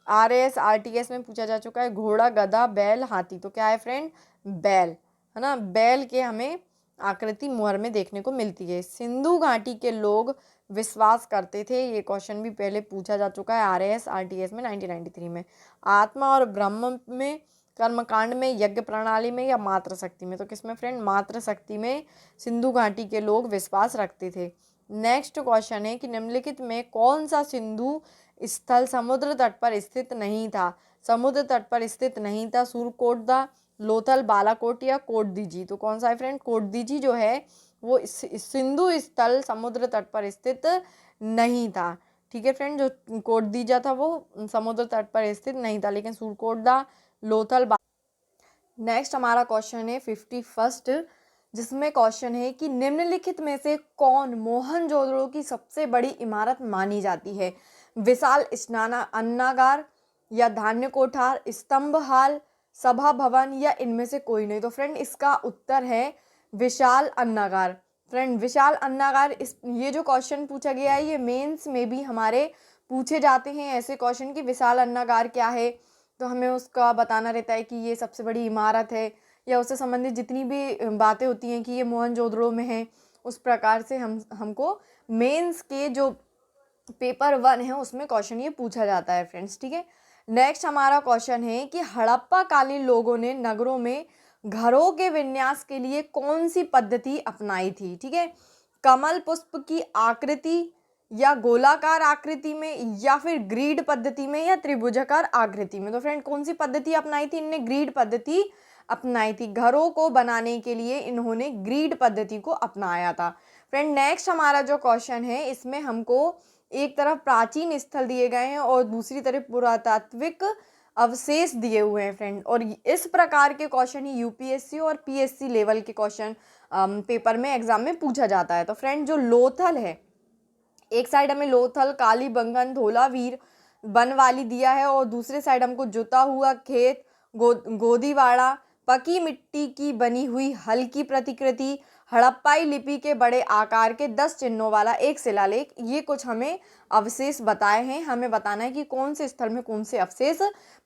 RAS RTS में पूछा जा चुका है। घोड़ा, गधा, बैल, हाथी। तो क्या है फ्रेंड? बैल, है ना। बैल के हमें आकृति मोहर में देखने को मिलती है। सिंधु घाटी के लोग विश्वास करते थे, ये क्वेश्चन भी पहले पूछा जा चुका है RAS RTS में 1993 में। आत्मा और ब्रह्म में, कर्मकांड में, यज्ञ प्रणाली में, या मातृ शक्ति में? तो किसमें फ्रेंड? मातृ शक्ति में सिंधु घाटी के लोग विश्वास रखते थे। नेक्स्ट क्वेश्चन है कि निम्नलिखित में कौन सा सिंधु स्थल समुद्र तट पर स्थित नहीं था? समुद्र तट पर स्थित नहीं था। सूरकोटदा, लोथल, बालाकोट, या कोटदीजी। तो कौन सा है फ्रेंड? कोटदीजी जो है वो सिंधु स्थल समुद्र तट पर स्थित नहीं था। ठीक है फ्रेंड, जो कोटदीजा था वो समुद्र तट पर स्थित नहीं था, लेकिन सूरकोटदा, लोथल। नेक्स्ट हमारा क्वेश्चन है 51, जिसमें क्वेश्चन है कि निम्नलिखित में से कौन मोहनजोदड़ो की सबसे बड़ी इमारत मानी जाती है? विशाल अन्नागार, या धान्य कोठार, स्तंभ हाल, सभा भवन, या इनमें से कोई नहीं? तो फ्रेंड इसका उत्तर है विशाल अन्नागार। फ्रेंड विशाल अन्नागार, ये जो क्वेश्चन पूछा गया है ये मेंस में भी हमारे पूछे जाते हैं ऐसे क्वेश्चन कि विशाल अन्नागार क्या है, तो हमें उसका बताना रहता है कि ये सबसे बड़ी इमारत है, या उससे संबंधित जितनी भी बातें होती हैं कि ये मोहनजोदड़ो में है, उस प्रकार से हमको मेंस के जो पेपर 1 है उसमें क्वेश्चन ये पूछा जाता है फ्रेंड्स। ठीक है, नेक्स्ट हमारा क्वेश्चन है कि हड़प्पा कालीन लोगों ने नगरों में घरों के विन्यास के लिए कौन सी पद्धति अपनाई थी? ठीक है, कमल पुष्प की आकृति, या गोलाकार आकृति में, या फिर ग्रीड पद्धति में, या त्रिभुजाकार आकृति में? तो फ्रेंड कौन सी पद्धति अपनाई थी? इनने ग्रीड पद्धति अपनाई थी। घरों को बनाने के लिए इन्होंने ग्रीड पद्धति को अपनाया था। फ्रेंड नेक्स्ट हमारा जो क्वेश्चन है इसमें हमको एक तरफ प्राचीन स्थल दिए गए हैं और दूसरी तरफ पुरातात्विक अवशेष दिए हुए हैं फ्रेंड, और इस प्रकार के क्वेश्चन ही UPSC और PSC लेवल के क्वेश्चन पेपर में एग्जाम में पूछा जाता है। तो फ्रेंड जो लोथल है, एक साइड हमें लोथल, कालीबंगन, धोलावीर, बनवाली दिया है, और दूसरे साइड हमको जुता हुआ खेत, गोदीवाड़ा, पकी मिट्टी की बनी हुई हल्की प्रतिकृति, हड़प्पाई लिपि के बड़े आकार के 10 चिन्हों वाला एक शिलालेख, ये कुछ हमें अवशेष बताए हैं। हमें बताना है कि कौन से स्थल में कौन से अवशेष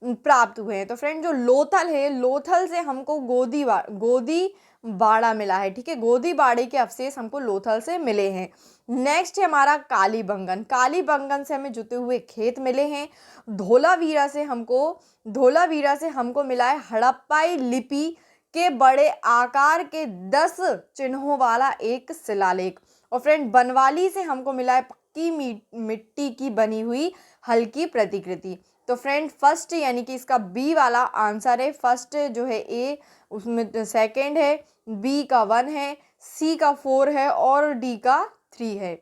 प्राप्त हुए हैं। तो फ्रेंड जो लोथल है, लोथल से हमको गोदीबाड़ा मिला है। ठीक है, गोदीबाड़े के अवशेष हमको लोथल से मिले हैं। नेक्स्ट है हमारा कालीबंगन, कालीबंगन से हमें जुते हुए खेत मिले हैं। धोलावीरा से हमको मिला है हड़प्पाई लिपि के बड़े आकार के 10 चिन्हों वाला एक शिलालेख। और फ्रेंड बनवाली से हमको मिला है पक्की मिट्टी की बनी हुई हल्की प्रतिकृति। तो फ्रेंड फर्स्ट यानी कि इसका बी वाला आंसर है। फर्स्ट जो है ए, उसमें सेकंड है, बी का 1 है, सी का 4 है, और डी का 3 है।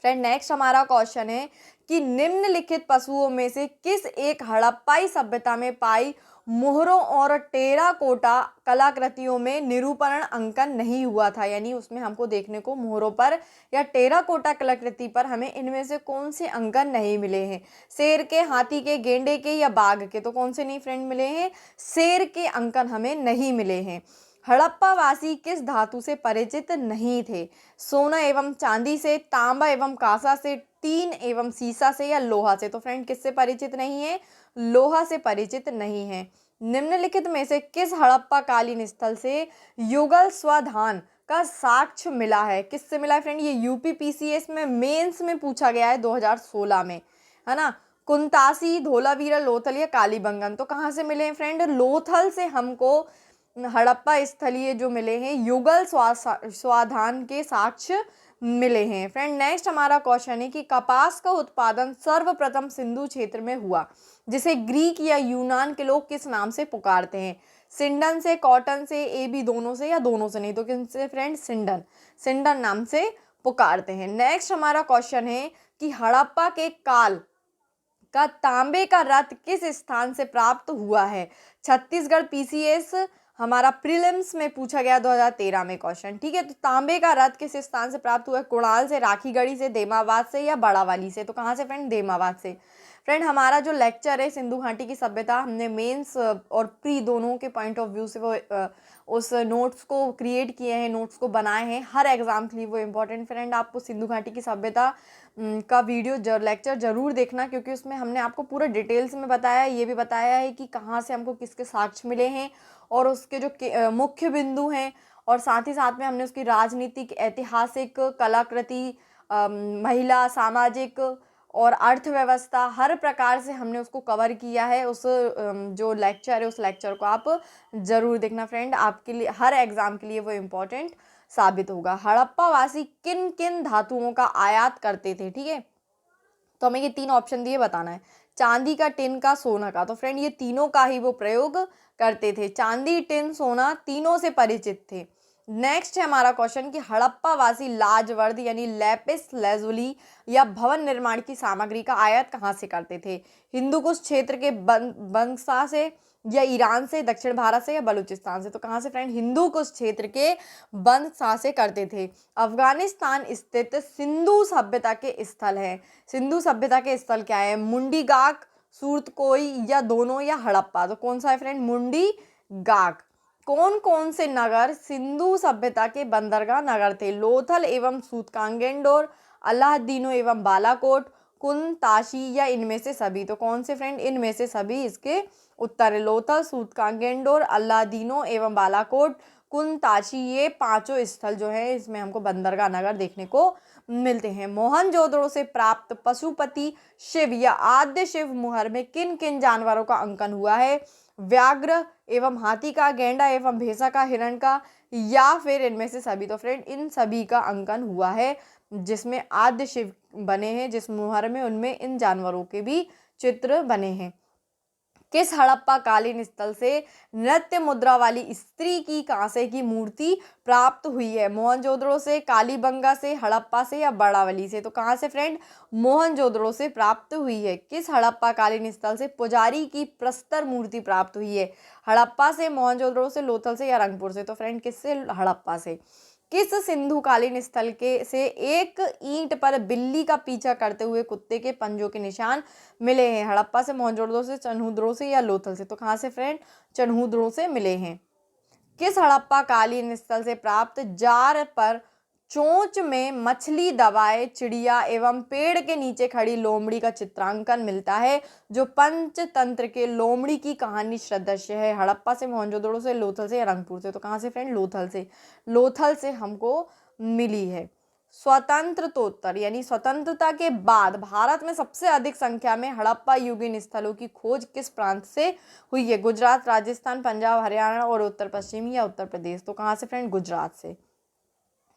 फ्रेंड नेक्स्ट हमारा क्वेश्चन है कि निम्नलिखित पशुओं में से किस एक हड़प्पाई सभ्यता में पाई मोहरों और टेराकोटा कलाकृतियों में निरूपण अंकन नहीं हुआ था? यानी उसमें हमको देखने को मोहरों पर या टेराकोटा कलाकृति पर हमें इनमें से कौन से अंकन नहीं मिले हैं? शेर के, हाथी के, गेंडे के, या बाघ के? तो कौन से नहीं फ्रेंड मिले हैं? शेर के अंकन हमें नहीं मिले हैं। हड़प्पा वासी किस धातु से परिचित नहीं थे? सोना एवं चांदी से, तांबा एवं कांसा से, तीन एवं सीसा से या लोहा से। तो फ्रेंड किससे परिचित नहीं है? लोहा से परिचित नहीं है। निम्नलिखित में से किस हड़प्पा कालीन स्थल से युगल स्वाधान का साक्ष्य मिला है? किससे मिला है फ्रेंड? ये यूपीपीसीएस में मेंस में पूछा गया है 2016 में, है ना। कुंतासी, धोलावीरा, लोथल या कालीबंगन। तो कहाँ से मिले हैं फ्रेंड? लोथल से हमको हड़प्पा स्थलीय जो मिले हैं युगल स्वाधान के साक्ष्य मिले हैं। फ्रेंड नेक्स्ट हमारा क्वेश्चन है कि कपास का उत्पादन सर्वप्रथम सिंधु क्षेत्र में हुआ, जिसे ग्रीक या यूनान के लोग किस नाम से पुकारते हैं? सिंडन से, कॉटन से, ए बी दोनों से या दोनों से नहीं? तो किनसे फ्रेंड? सिंडन, सिंडन नाम से पुकारते हैं। नेक्स्ट हमारा क्वेश्चन है कि हड़प्पा के काल का तांबे का रथ किस स्थान से प्राप्त हुआ है? छत्तीसगढ़। पीसीएस हमारा प्रीलिम्स में पूछा गया 2013 में क्वेश्चन, ठीक है। तो तांबे का रथ किस स्थान से प्राप्त हुआ है? कुणाल से, राखीगढ़ी से, देमाबाद से या बड़ावाली से? तो कहाँ से फ्रेंड? देमाबाद से। फ्रेंड हमारा जो लेक्चर है सिंधु घाटी की सभ्यता, हमने मेंस और प्री दोनों के पॉइंट ऑफ व्यू से वो उस नोट्स को क्रिएट किए हैं, नोट्स को बनाए हैं हर एग्जाम के लिए, वो इम्पोर्टेंट। फ्रेंड आपको सिंधु घाटी की सभ्यता का वीडियो लेक्चर जरूर देखना, क्योंकि उसमें हमने आपको पूरा डिटेल्स में बताया है, ये भी बताया है कि कहाँ से हमको किसके साक्ष्य मिले हैं और उसके जो मुख्य बिंदु हैं, और साथ ही साथ में हमने उसकी राजनीतिक, ऐतिहासिक, कलाकृति, महिला, सामाजिक और अर्थव्यवस्था, हर प्रकार से हमने उसको कवर किया है। उस जो लेक्चर है उस लेक्चर को आप ज़रूर देखना फ्रेंड, आपके लिए हर एग्ज़ाम के लिए वो इम्पोर्टेंट साबित होगा। हड़प्पा वासी किन किन धातुओं का आयात करते थे? ठीक है, तो हमें ये तीन ऑप्शन दिए, बताना है। चांदी का, टिन का, सोना का। तो फ्रेंड ये तीनों का ही वो प्रयोग करते थे। चांदी, टिन, सोना तीनों से परिचित थे। नेक्स्ट है हमारा क्वेश्चन कि हड़प्पा वासी लाजवर्द यानी लैपिस लेजुली या भवन निर्माण की सामग्री का आयात कहाँ से करते थे? हिंदू कुश क्षेत्र के बंगसा से या ईरान से, दक्षिण भारत से या बलूचिस्तान से? तो कहाँ से फ्रेंड? हिंदू कुश क्षेत्र के बंगसा से करते थे। अफगानिस्तान स्थित सिंधु सभ्यता के स्थल है। सिंधु सभ्यता के स्थल क्या है? मुंडी गाक, सूरतकोई या दोनों या हड़प्पा? तो कौन सा है फ्रेंड? मुंडी गाक। कौन कौन से नगर सिंधु सभ्यता के बंदरगाह नगर थे? लोथल एवं सूतकांगेंडोर, अलादीनो एवं बालाकोट, कुनताशी या इनमें से सभी? तो कौन से फ्रेंड? इनमें से सभी इसके उत्तर है। लोथल, सूतकांगेंडोर, अलादीनो एवं बालाकोट, कुनताशी, ये पांचों स्थल जो है इसमें हमको बंदरगाह नगर देखने को मिलते हैं। मोहनजोदड़ो से प्राप्त पशुपति शिव या आद्य शिव मुहर में किन किन जानवरों का अंकन हुआ है? व्याघ्र एवं हाथी का, गेंडा एवं भैंसा का, हिरण का या फिर इनमें से सभी? तो फ्रेंड इन सभी का अंकन हुआ है, जिसमें आद्य शिव बने हैं जिस मुहर में, उनमें इन जानवरों के भी चित्र बने हैं। किस हड़प्पा कालीन स्थल से नृत्य मुद्रा वाली स्त्री की कांसे की मूर्ति प्राप्त हुई है? मोहनजोदड़ो से, कालीबंगा से, हड़प्पा से या बड़ावली से? तो कहाँ से फ्रेंड? मोहनजोदड़ो से प्राप्त हुई है। किस हड़प्पा कालीन स्थल से पुजारी की प्रस्तर मूर्ति प्राप्त हुई है? हड़प्पा से, मोहनजोदड़ो से, लोथल से या रंगपुर से? तो फ्रेंड किससे? हड़प्पा से। किस सिंधु कालीन स्थल के से एक ईंट पर बिल्ली का पीछा करते हुए कुत्ते के पंजों के निशान मिले हैं? हड़प्पा से, मोहनजोदड़ो से, चन्हूदड़ो से या लोथल से? तो कहाँ से फ्रेंड? चन्हूदड़ो से मिले हैं। किस हड़प्पा कालीन स्थल से प्राप्त जार पर चोंच में मछली दबाए चिड़िया एवं पेड़ के नीचे खड़ी लोमड़ी का चित्रांकन मिलता है, जो पंचतंत्र के लोमड़ी की कहानी सदृश है? हड़प्पा से, मोहनजोदड़ो से, लोथल से या रंगपुर से? तो कहाँ से फ्रेंड? लोथल से। लोथल से हमको मिली है। स्वतंत्रतोत्तर यानी स्वतंत्रता के बाद भारत में सबसे अधिक संख्या में हड़प्पा युगीन स्थलों की खोज किस प्रांत से हुई है? गुजरात, राजस्थान, पंजाब, हरियाणा और उत्तर पश्चिमी या उत्तर प्रदेश? तो कहाँ से फ्रेंड? गुजरात से।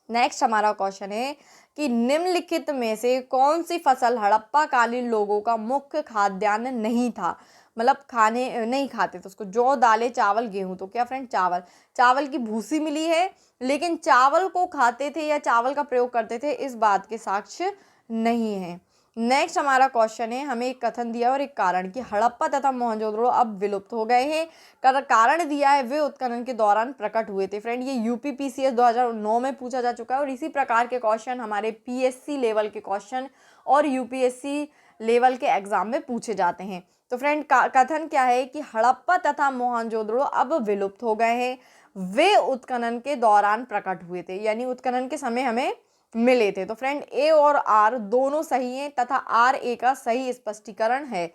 नेक्स्ट हमारा क्वेश्चन है कि निम्नलिखित में से कौन सी फसल हड़प्पा कालीन लोगों का मुख्य खाद्यान्न नहीं था? मतलब खाने नहीं खाते थे उसको। जौ, दालें, चावल, गेहूं? तो क्या फ्रेंड? चावल। चावल की भूसी मिली है, लेकिन चावल को खाते थे या चावल का प्रयोग करते थे इस बात के साक्ष्य नहीं है। नेक्स्ट हमारा क्वेश्चन है, हमें एक कथन दिया और एक कारण कि हड़प्पा तथा मोहनजोदड़ो अब विलुप्त हो गए हैं। कारण दिया है वे उत्खनन के दौरान प्रकट हुए थे। फ्रेंड ये यूपीपीसीएस 2009 में पूछा जा चुका है, और इसी प्रकार के क्वेश्चन हमारे पीएससी लेवल के क्वेश्चन और यूपीएससी लेवल के एग्जाम में पूछे जाते हैं। तो फ्रेंड कथन क्या है कि हड़प्पा तथा मोहनजोदड़ो अब विलुप्त हो गए हैं, वे उत्खनन के दौरान प्रकट हुए थे, यानी उत्खनन के समय हमें मिले थे। तो फ्रेंड ए और आर दोनों सही हैं तथा आर ए का सही स्पष्टीकरण है,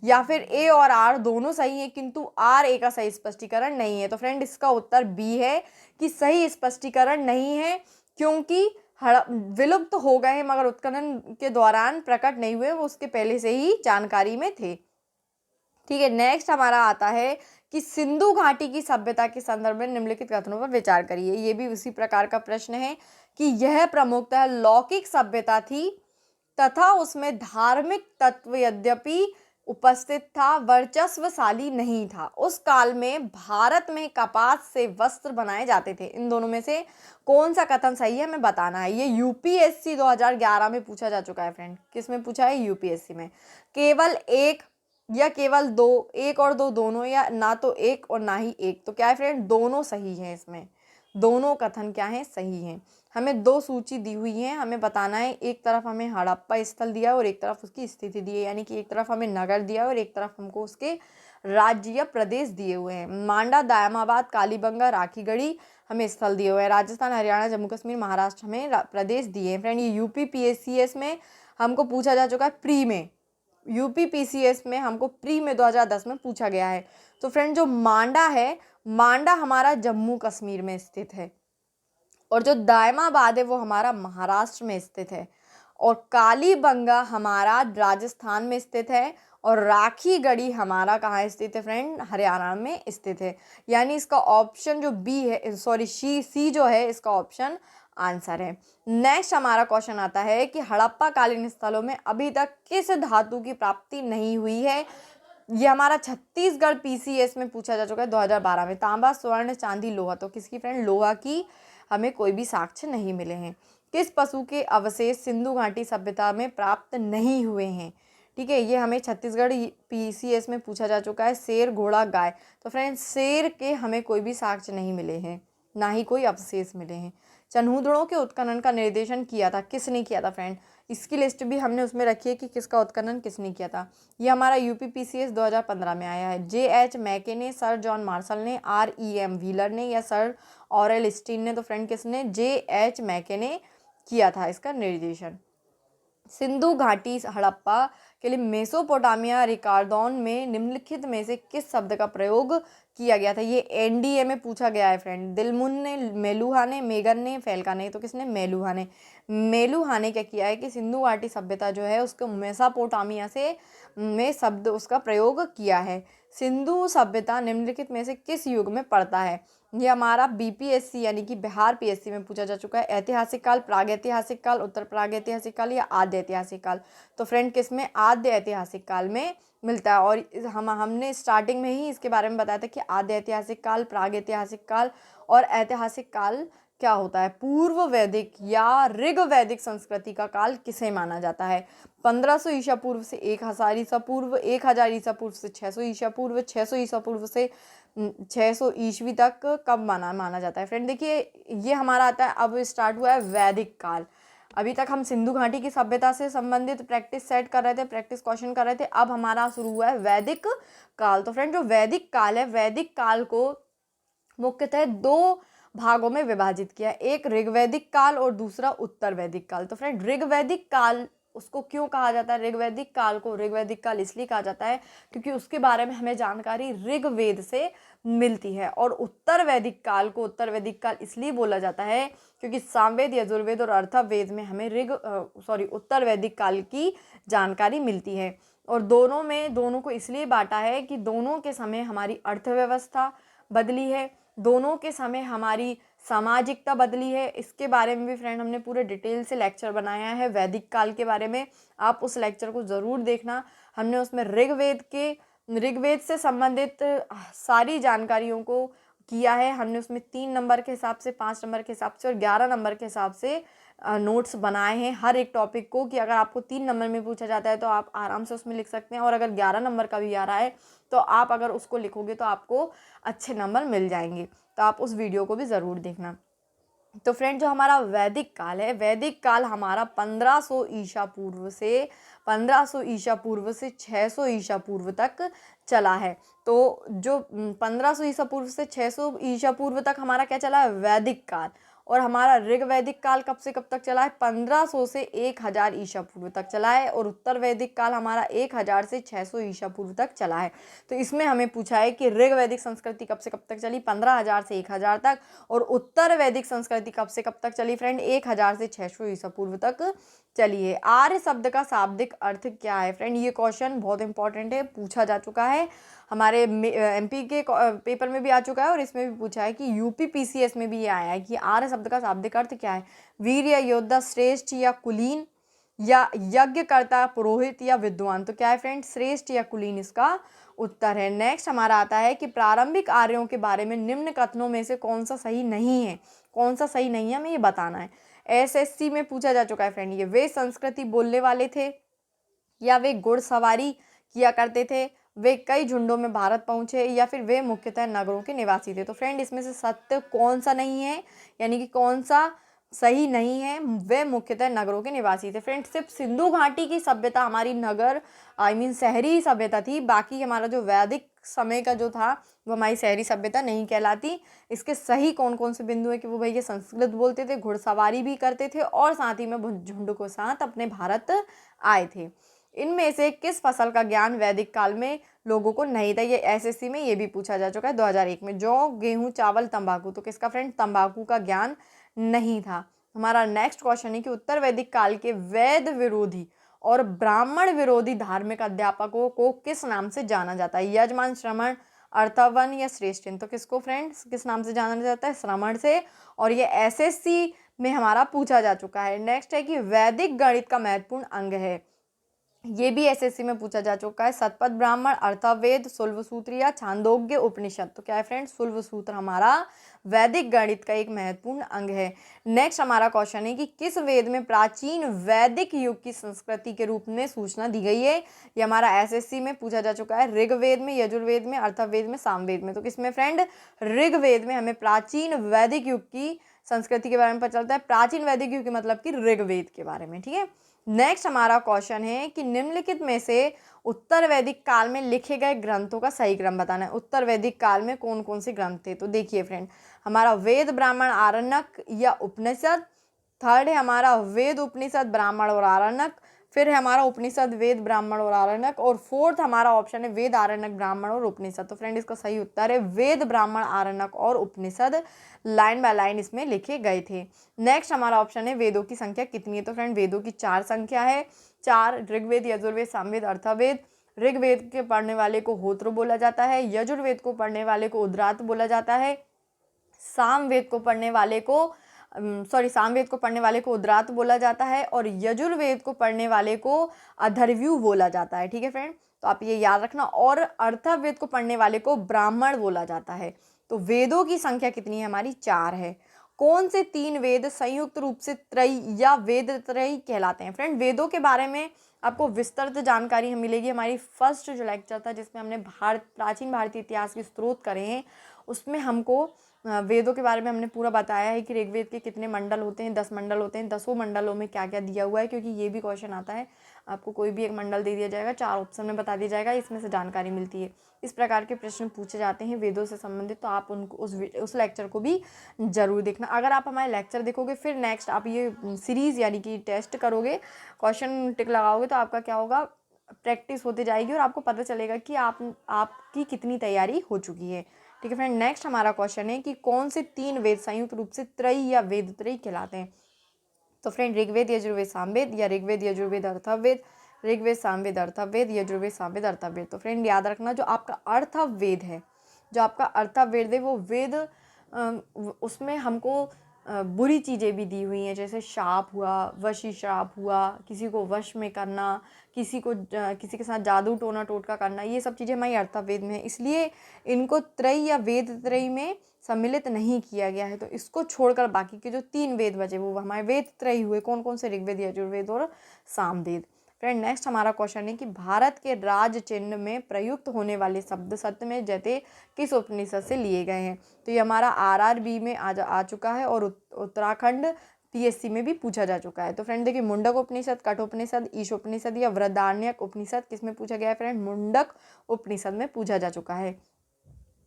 या फिर ए और आर दोनों सही हैं किंतु आर ए का सही स्पष्टीकरण नहीं है। तो फ्रेंड इसका उत्तर बी है कि सही स्पष्टीकरण नहीं है, क्योंकि विलुप्त हो गए हैं मगर उत्खनन के दौरान प्रकट नहीं हुए, वो उसके पहले से ही जानकारी में थे। ठीक है, नेक्स्ट हमारा आता है कि सिंधु घाटी की सभ्यता के संदर्भ में निम्नलिखित कथनों पर विचार करिए। ये भी उसी प्रकार का प्रश्न है कि यह प्रमुखतः लौकिक सभ्यता थी तथा उसमें धार्मिक तत्व यद्यपि उपस्थित था, वर्चस्वशाली नहीं था। उस काल में भारत में कपास से वस्त्र बनाए जाते थे। इन दोनों में से कौन सा कथन सही है हमें बताना है। ये यूपीएससी 2011 में पूछा जा चुका है फ्रेंड। किस में पूछा है? यूपीएससी में। केवल एक या केवल दो, एक और दो दोनों, या ना तो एक और ना ही एक। तो क्या है फ्रेंड? दोनों सही हैं। इसमें दोनों कथन क्या हैं? सही हैं। हमें दो सूची दी हुई है, हमें बताना है। एक तरफ हमें हड़प्पा स्थल दिया है और एक तरफ उसकी स्थिति दी है, यानी कि एक तरफ हमें नगर दिया है और एक तरफ हमको उसके राज्य या प्रदेश दिए हुए हैं। मांडा, दायमाबाद, कालीबंगा, राखीगढ़ी हमें स्थल दिए हुए हैं। राजस्थान, हरियाणा, जम्मू कश्मीर, महाराष्ट्र हमें प्रदेश दिए हैं। फ्रेंड ये यूपी पीएससीएस में हमको पूछा जा चुका है, प्री में। यूपी पीसीएस में हमको प्री में 2010 में पूछा गया है। तो फ्रेंड जो मांडा है, मांडा हमारा जम्मू कश्मीर में स्थित है, और जो दायमाबाद है वो हमारा महाराष्ट्र में स्थित है, और कालीबंगा हमारा राजस्थान में स्थित है, और राखीगढ़ी हमारा कहाँ स्थित है फ्रेंड? हरियाणा में स्थित है। यानी इसका ऑप्शन जो बी है, सॉरी सी जो है, इसका ऑप्शन आंसर है। नेक्स्ट हमारा क्वेश्चन आता है कि हड़प्पा कालीन स्थलों में अभी तक किस धातु की प्राप्ति नहीं हुई है। ये हमारा छत्तीसगढ़ पीसीएस में पूछा जा चुका है 2012 में। तांबा, स्वर्ण, चांदी, लोहा। तो किसकी फ्रेंड? लोहा की हमें कोई भी साक्ष्य नहीं मिले हैं। किस पशु के अवशेष सिंधु घाटी सभ्यता में प्राप्त नहीं हुए हैं? ठीक है, ये हमें छत्तीसगढ़ पीसीएस में पूछा जा चुका है। शेर, घोड़ा, गाय। तो फ्रेंड्स शेर के हमें कोई भी साक्ष्य नहीं मिले हैं, ना ही कोई अवशेष मिले हैं। चन्हूदड़ों के उत्खनन का निर्देशन किया था, किसने किया था फ्रेंड? इसकी लिस्ट भी हमने उसमें रखी है कि किसका उत्खनन किसने किया था। ये हमारा यूपी पीसीएस 2015 में आया है। जे.एच. मैके ने, सर जॉन मार्शल ने, R.E.M. व्हीलर ने, या सर ऑरेल स्टीन ने? तो फ्रेंड किसने? जे.एच. मैके ने किया था इसका निर्देशन। सिंधु घाटी हड़प्पा के लिए मेसोपोटामिया रिकार्डोन में निम्नलिखित में से किस शब्द का प्रयोग किया गया था? ये एनडीए में पूछा गया है फ्रेंड। दिलमुन ने, मेलुहा ने, मेगन ने, फेल्का ने। तो किसने? मेलुहा ने। मेलुहा ने क्या किया है कि सिंधु घाटी सभ्यता जो है उसको मेसोपोटामिया से में शब्द उसका प्रयोग किया है। सिंधु सभ्यता निम्नलिखित में से किस युग में पड़ता है? ये हमारा बीपीएससी यानी कि बिहार पीएससी में पूछा जा चुका है। ऐतिहासिक काल, प्रागैतिहासिक काल, उत्तर प्रागैतिहासिक काल, या आद्य ऐतिहासिक काल? तो फ्रेंड किसमें? आद्य ऐतिहासिक काल में मिलता है। और हमने स्टार्टिंग में ही इसके बारे में बताया था कि आद्य ऐतिहासिक काल, प्रागैतिहासिक काल और ऐतिहासिक काल क्या होता है। पूर्व वैदिक या ऋग वैदिक संस्कृति का काल किसे माना जाता है? 1500 ईसा पूर्व से 1000 ईसा पूर्व, 1000 ईसा पूर्व से 600 ईसा पूर्व, 600 ईसा पूर्व से 600 ईस्वी तक कब माना जाता है? फ्रेंड देखिए ये हमारा आता है, अब स्टार्ट हुआ है वैदिक काल। अभी तक हम सिंधु घाटी की सभ्यता से संबंधित प्रैक्टिस सेट कर रहे थे, प्रैक्टिस क्वेश्चन कर रहे थे। अब हमारा शुरू हुआ है वैदिक काल। तो फ्रेंड जो वैदिक काल है, वैदिक काल को मुख्यतः दो भागों में विभाजित किया, एक ऋग्वैदिक काल और दूसरा उत्तर वैदिक काल। तो फ्रेंड ऋग्वैदिक काल उसको क्यों कहा जाता है? ऋग्वैदिक काल को ऋग्वैदिक काल इसलिए कहा जाता है क्योंकि उसके बारे में हमें जानकारी ऋग्वेद से मिलती है। और उत्तर वैदिक काल को उत्तर वैदिक काल इसलिए बोला जाता है क्योंकि सामवेद, यजुर्वेद और अथर्ववेद में हमें उत्तर वैदिक काल की जानकारी मिलती है। और दोनों को इसलिए बांटा है कि दोनों के समय हमारी अर्थव्यवस्था बदली है, दोनों के समय हमारी सामाजिकता बदली है। इसके बारे में भी फ्रेंड हमने पूरे डिटेल से लेक्चर बनाया है वैदिक काल के बारे में, आप उस लेक्चर को ज़रूर देखना। हमने उसमें ऋग्वेद से संबंधित सारी जानकारियों को किया है। हमने उसमें 3 नंबर के हिसाब से, 5 नंबर के हिसाब से और 11 नंबर के हिसाब से नोट्स बनाए हैं हर एक टॉपिक को, कि अगर आपको 3 नंबर में पूछा जाता है तो आप आराम से उसमें लिख सकते हैं, और अगर 11 नंबर का भी आ रहा है तो आप अगर उसको लिखोगे तो आपको अच्छे नंबर मिल जाएंगे। तो आप उस वीडियो को भी ज़रूर देखना। तो फ्रेंड जो हमारा वैदिक काल है, वैदिक काल हमारा 1500 ईसा पूर्व से 600 ईसा पूर्व तक चला है। तो जो 1500 ईसा पूर्व से 600 ईसा पूर्व तक हमारा क्या चला है? वैदिक काल। और हमारा ऋग वैदिक काल कब से कब तक चला है? 1500 से 1000 ईसा पूर्व तक चला है। और उत्तर वैदिक काल हमारा 1000 से 600 ईसा पूर्व तक चला है। तो इसमें हमें पूछा है कि ऋग वैदिक संस्कृति कब से कब तक चली? 15000 से 1000 तक। और उत्तर वैदिक संस्कृति कब से कब तक चली फ्रेंड? 1000 से 600 ईसा पूर्व तक चली है। आर्य शब्द का शाब्दिक अर्थ क्या है फ्रेंड? ये क्वेश्चन बहुत इंपॉर्टेंट है, पूछा जा चुका है, हमारे एमपी के पेपर में भी आ चुका है और इसमें भी पूछा है कि यूपी पीसीएस में भी ये आया है कि आर्य शब्द का शाब्दिक अर्थ क्या है? वीर या योद्धा, श्रेष्ठ या कुलीन, या यज्ञकर्ता, पुरोहित या विद्वान। तो क्या है फ्रेंड? श्रेष्ठ या कुलीन इसका उत्तर है। नेक्स्ट हमारा आता है कि प्रारंभिक आर्यों के बारे में निम्न कथनों में से कौन सा सही नहीं है? कौन सा सही नहीं है हमें ये बताना है। एसएससी में पूछा जा चुका है फ्रेंड ये। वे संस्कृति बोलने वाले थे, या वे घुड़सवारी किया करते थे, वे कई झुंडों में भारत पहुंचे, या फिर वे मुख्यतः नगरों के निवासी थे। तो फ्रेंड इसमें से सत्य कौन सा नहीं है, यानी कि कौन सा सही नहीं है? वे मुख्यतः नगरों के निवासी थे। फ्रेंड सिर्फ सिंधु घाटी की सभ्यता हमारी नगर शहरी सभ्यता थी, बाकी हमारा जो वैदिक समय का जो था वो हमारी शहरी सभ्यता नहीं कहलाती। इसके सही कौन कौन से बिंदु है कि वो भैया संस्कृत बोलते थे, घुड़सवारी भी करते थे और साथ ही में झुंड के साथ अपने भारत आए थे। इनमें से किस फसल का ज्ञान वैदिक काल में लोगों को नहीं था? ये एसएससी में ये भी पूछा जा चुका है 2001 में। जौ, गेहूं, चावल, तंबाकू। तो किसका फ्रेंड? तंबाकू का ज्ञान नहीं था। हमारा नेक्स्ट क्वेश्चन है कि उत्तर वैदिक काल के वेद विरोधी और ब्राह्मण विरोधी धार्मिक अध्यापकों को किस नाम से जाना जाता है? यजमान, श्रमण, अर्थवन या श्रेष्ठिन। तो किसको फ्रेंड्स किस नाम से जाना जाता है? श्रमण से। और ये एसएससी में हमारा पूछा जा चुका है। नेक्स्ट है कि वैदिक गणित का महत्वपूर्ण अंग है, ये भी एसएससी में पूछा जा चुका है। शतपथ ब्राह्मण, अर्थवेद, शुल्बसूत्र या छांदोग्य उपनिषद। तो क्या है फ्रेंड्स? शुल्बसूत्र हमारा वैदिक गणित का एक महत्वपूर्ण अंग है। नेक्स्ट हमारा क्वेश्चन है कि किस वेद में प्राचीन वैदिक युग की संस्कृति के रूप में सूचना दी गई है? ये हमारा एसएससी में पूछा जा चुका है। ऋग्वेद में, यजुर्वेद में, अर्थवेद में, सामवेद में। तो किसमें फ्रेंड? ऋग्वेद में हमें प्राचीन वैदिक युग की संस्कृति के बारे में पता चलता है। प्राचीन वैदिक युग के मतलब कि ऋग्वेद के बारे में, ठीक है। नेक्स्ट हमारा क्वेश्चन है कि निम्नलिखित में से उत्तर वैदिक काल में लिखे गए ग्रंथों का सही क्रम बताना है। उत्तर वैदिक काल में कौन कौन से ग्रंथ थे? तो देखिए फ्रेंड, हमारा वेद, ब्राह्मण, आरण्यक या उपनिषद। थर्ड है हमारा वेद, उपनिषद, ब्राह्मण और आरण्यक। फिर है हमारा उपनिषद, वेद, ब्राह्मण और आरण्यक। और फोर्थ हमारा ऑप्शन है वेद, आरण्यक, ब्राह्मण और उपनिषद। तो फ्रेंड इसका सही उत्तर है वेद, ब्राह्मण, आरण्यक और उपनिषद लाइन बाय लाइन इसमें लिखे गए थे। नेक्स्ट हमारा ऑप्शन है वेदों की संख्या कितनी है? तो फ्रेंड वेदों की 4 संख्या है। 4, ऋग्वेद, यजुर्वेद, सामवेद, अर्थवेद। ऋग्वेद के पढ़ने वाले को होत्र बोला जाता है, यजुर्वेद को पढ़ने वाले को उद्रात बोला जाता है, सामवेद को पढ़ने वाले को सामवेद को पढ़ने वाले को उद्रात बोला जाता है, और यजुर्वेद को पढ़ने वाले को अथर्वयु बोला जाता है, ठीक है फ्रेंड। तो आप ये याद रखना। और अर्थवेद को पढ़ने वाले को ब्राह्मण बोला जाता है। तो वेदों की संख्या कितनी है? हमारी 4 है। कौन से 3 वेद संयुक्त रूप से त्रयी या वेद त्रयी कहलाते हैं? फ्रेंड वेदों के बारे में आपको विस्तृत जानकारी मिलेगी हमारी फर्स्ट जो लेक्चर था जिसमें हमने प्राचीन भारतीय इतिहास के स्रोत करे हैं, उसमें हमको वेदों के बारे में हमने पूरा बताया है कि ऋग्वेद के कितने मंडल होते हैं, 10 मंडल होते हैं, 10 मंडलों में क्या क्या दिया हुआ है, क्योंकि ये भी क्वेश्चन आता है। आपको कोई भी एक मंडल दे दिया जाएगा, 4 ऑप्शन में बता दिया जाएगा, इसमें से जानकारी मिलती है। इस प्रकार के प्रश्न पूछे जाते हैं वेदों से संबंधित, तो आप उनको उस लेक्चर को भी जरूर देखना। अगर आप हमारे लेक्चर देखोगे फिर नेक्स्ट आप ये सीरीज़ यानी कि टेस्ट करोगे, क्वेश्चन टिक लगाओगे, तो आपका क्या होगा, प्रैक्टिस होती जाएगी और आपको पता चलेगा कि आपकी कितनी तैयारी हो चुकी है, ठीक है फ्रेंड। नेक्स्ट हमारा क्वेश्चन है कि कौन से 3 वेद संयुक्त रूप से त्रयी या वेद त्रयी कहलाते हैं? तो फ्रेंड ऋग्वेद, यजुर्वेद, सामवेद, या ऋग्वेद, यजुर्वेद, अर्थवेद, ऋग्वेद, सामवेद, अर्थवेद, यजुर्वेद, सामवेद, अर्थवेद। तो फ्रेंड याद रखना, जो आपका अर्थवेद है, जो आपका अर्थवेद है वो वेद उसमें हमको बुरी चीज़ें भी दी हुई हैं, जैसे शाप हुआ, वशी श्राप हुआ, किसी को वश में करना, किसी के साथ जादू टोना टोटका करना, ये सब चीज़ें हमारी अर्थवेद में है। इसलिए इनको त्रयी या वेद त्रयी में सम्मिलित नहीं किया गया है। तो इसको छोड़कर बाकी के जो 3 वेद बचे वो हमारे वेद त्रयी हुए। कौन कौन से? ऋग्वेद, यजुर्वेद और सामवेद। फ्रेंड नेक्स्ट हमारा क्वेश्चन है कि भारत के राज चिन्ह में प्रयुक्त होने वाले शब्द सत्यमेव जयते किस उपनिषद से लिए गए हैं? तो ये हमारा आरआरबी में आ चुका है और उत्तराखंड पीएससी में भी पूछा जा चुका है। तो फ्रेंड देखिए, मुंडक उपनिषद, कठोपनिषद, ईशोपनिषद या वृदारण्यक उपनिषद किस में पूछा गया है? फ्रेंड मुंडक उपनिषद में पूछा जा चुका है।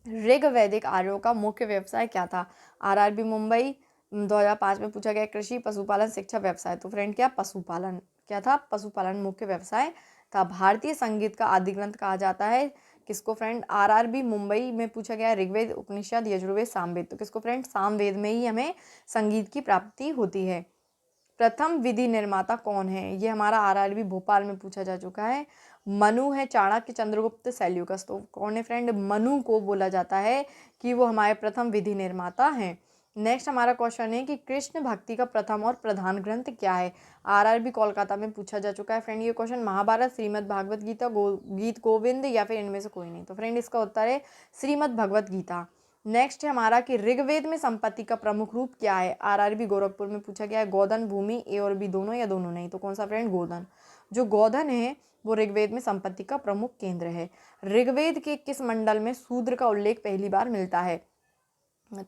ऋग वैदिक आर्यों का मुख्य व्यवसाय क्या था? आरआरबी मुंबई, 2005 में पूछा गया कृषि, पशुपालन, शिक्षा, व्यवसाय। तो फ्रेंड क्या पशुपालन, क्या था पशुपालन मुख्य व्यवसाय था। भारतीय संगीत का आदि ग्रंथ कहा जाता है किसको फ्रेंड, आरआरबी मुंबई में पूछा गया ऋग्वेद, उपनिषद, यजुर्वेद, सामवेद। तो किसको फ्रेंड, सामवेद में ही हमें संगीत की प्राप्ति होती है। प्रथम विधि निर्माता कौन है, ये हमारा आरआरबी भोपाल में पूछा जा चुका है। मनु है, चाणक्य, चंद्रगुप्त, सेल्यूकस। तो कौन है फ्रेंड, मनु को बोला जाता है कि वो हमारे प्रथम विधि निर्माता हैं। नेक्स्ट हमारा क्वेश्चन है कि कृष्ण भक्ति का प्रथम और प्रधान ग्रंथ क्या है, आरआरबी कोलकाता में पूछा जा चुका है फ्रेंड ये क्वेश्चन। महाभारत, श्रीमद् भागवत गीता, गीत गोविंद या फिर इनमें से कोई नहीं। तो फ्रेंड इसका उत्तर है श्रीमद् भगवत गीता। नेक्स्ट है हमारा कि ऋग्वेद में संपत्ति का प्रमुख रूप क्या है, आरआरबी गोरखपुर में पूछा गया है। गोधन, भूमि, ए और बी दोनों या दोनों नहीं। तो कौन सा फ्रेंड, गोधन। जो गोधन है वो ऋग्वेद में संपत्ति का प्रमुख केंद्र है। ऋग्वेद के किस मंडल में शूद्र का उल्लेख पहली बार मिलता है,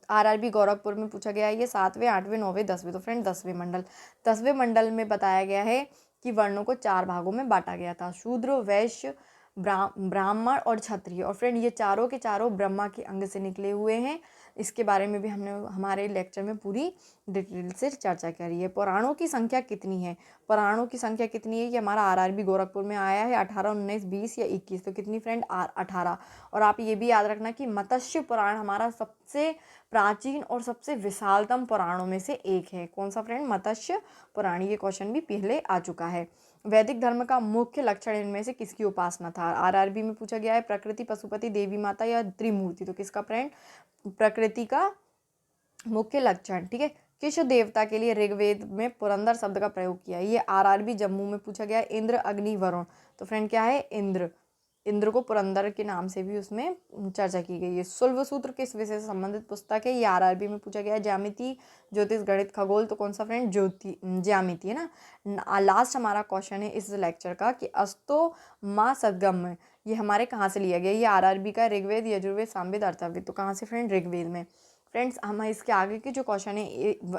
आरआरबी गोरखपुर में पूछा गया है ये 7वें, 8वें, 9वें, 10वें। तो फ्रेंड 10वें मंडल। 10वें मंडल में बताया गया है कि वर्णों को 4 भागों में बांटा गया था, शूद्र, वैश्य, ब्राह्मण और क्षत्रिय। और फ्रेंड ये चारों के चारों ब्रह्मा के अंग से निकले हुए हैं। इसके बारे में भी हमने हमारे लेक्चर में पूरी डिटेल से चर्चा करी है। पुराणों की संख्या कितनी है, पुराणों की संख्या कितनी है, ये हमारा आरआरबी गोरखपुर में आया है 18, 19, 20 या 21। तो कितनी फ्रेंड, 18। और आप ये भी याद रखना कि मत्स्य पुराण हमारा सबसे प्राचीन और सबसे विशालतम पुराणों में से एक है। कौन सा फ्रेंड, मत्स्य पुराण। ये क्वेश्चन भी पहले आ चुका है। वैदिक धर्म का मुख्य लक्षण इनमें से किसकी उपासना था, आरआरबी में पूछा गया है। प्रकृति, पशुपति, देवी माता या त्रिमूर्ति। तो किसका फ्रेंड, प्रकृति का मुख्य लक्षण। ठीक है, किस देवता के लिए ऋग्वेद में पुरंदर शब्द का प्रयोग किया है, ये आरआरबी जम्मू में पूछा गया है। इंद्र, अग्नि, वरुण। तो फ्रेंड क्या है, इंद्र। इंद्र को पुरंदर के नाम से भी उसमें चर्चा की गई है। शुल्ब सूत्र किस विषय से संबंधित पुस्तक है, ये आरआरबी में पूछा गया है। ज्यामिति, ज्योतिष, गणित, खगोल। तो कौन सा फ्रेंड, ज्यामिति है ना। लास्ट हमारा क्वेश्चन है इस लेक्चर का कि अस्तो माँ सदगम, ये हमारे कहाँ से लिया गया, ये आरआरबी का ऋग्वेद, यजुर्वेद, सामवेद, अथर्ववेद। तो कहाँ से फ्रेंड, ऋग्वेद में। फ्रेंड्स हम इसके आगे के जो क्वेश्चन है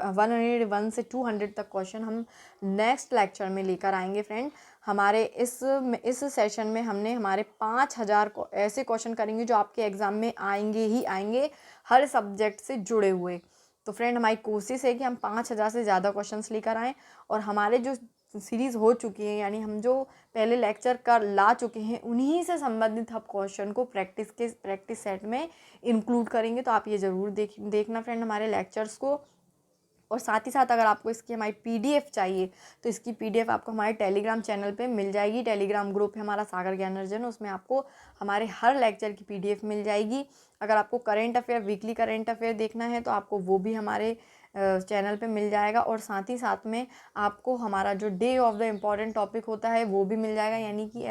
101 से 200 तक क्वेश्चन हम नेक्स्ट लेक्चर में लेकर आएंगे फ्रेंड। हमारे इस सेशन में हमने हमारे 5000 ऐसे क्वेश्चन करेंगे जो आपके एग्जाम में आएंगे ही आएंगे, हर सब्जेक्ट से जुड़े हुए। तो फ्रेंड हमारी कोशिश है कि हम 5000 से ज़्यादा क्वेश्चंस लेकर आएँ। और हमारे जो सीरीज़ हो चुकी है, यानी हम जो पहले लेक्चर कर ला चुके हैं, उन्हीं से संबंधित हम क्वेश्चन को प्रैक्टिस सेट में इंक्लूड करेंगे। तो आप ये ज़रूर देखना फ्रेंड हमारे लेक्चर्स को। और साथ ही साथ अगर आपको इसकी हमारी पीडीएफ चाहिए तो इसकी पीडीएफ आपको हमारे टेलीग्राम चैनल पे मिल जाएगी। टेलीग्राम ग्रुप है हमारा सागर ज्ञानार्जन, उसमें आपको हमारे हर लेक्चर की पीडीएफ मिल जाएगी। अगर आपको current affair, weekly current affair देखना है तो आपको वो भी हमारे चैनल पे मिल जाएगा। और साथ ही साथ में आपको हमारा जो day of the important topic होता है वो भी मिल जाएगा, यानी कि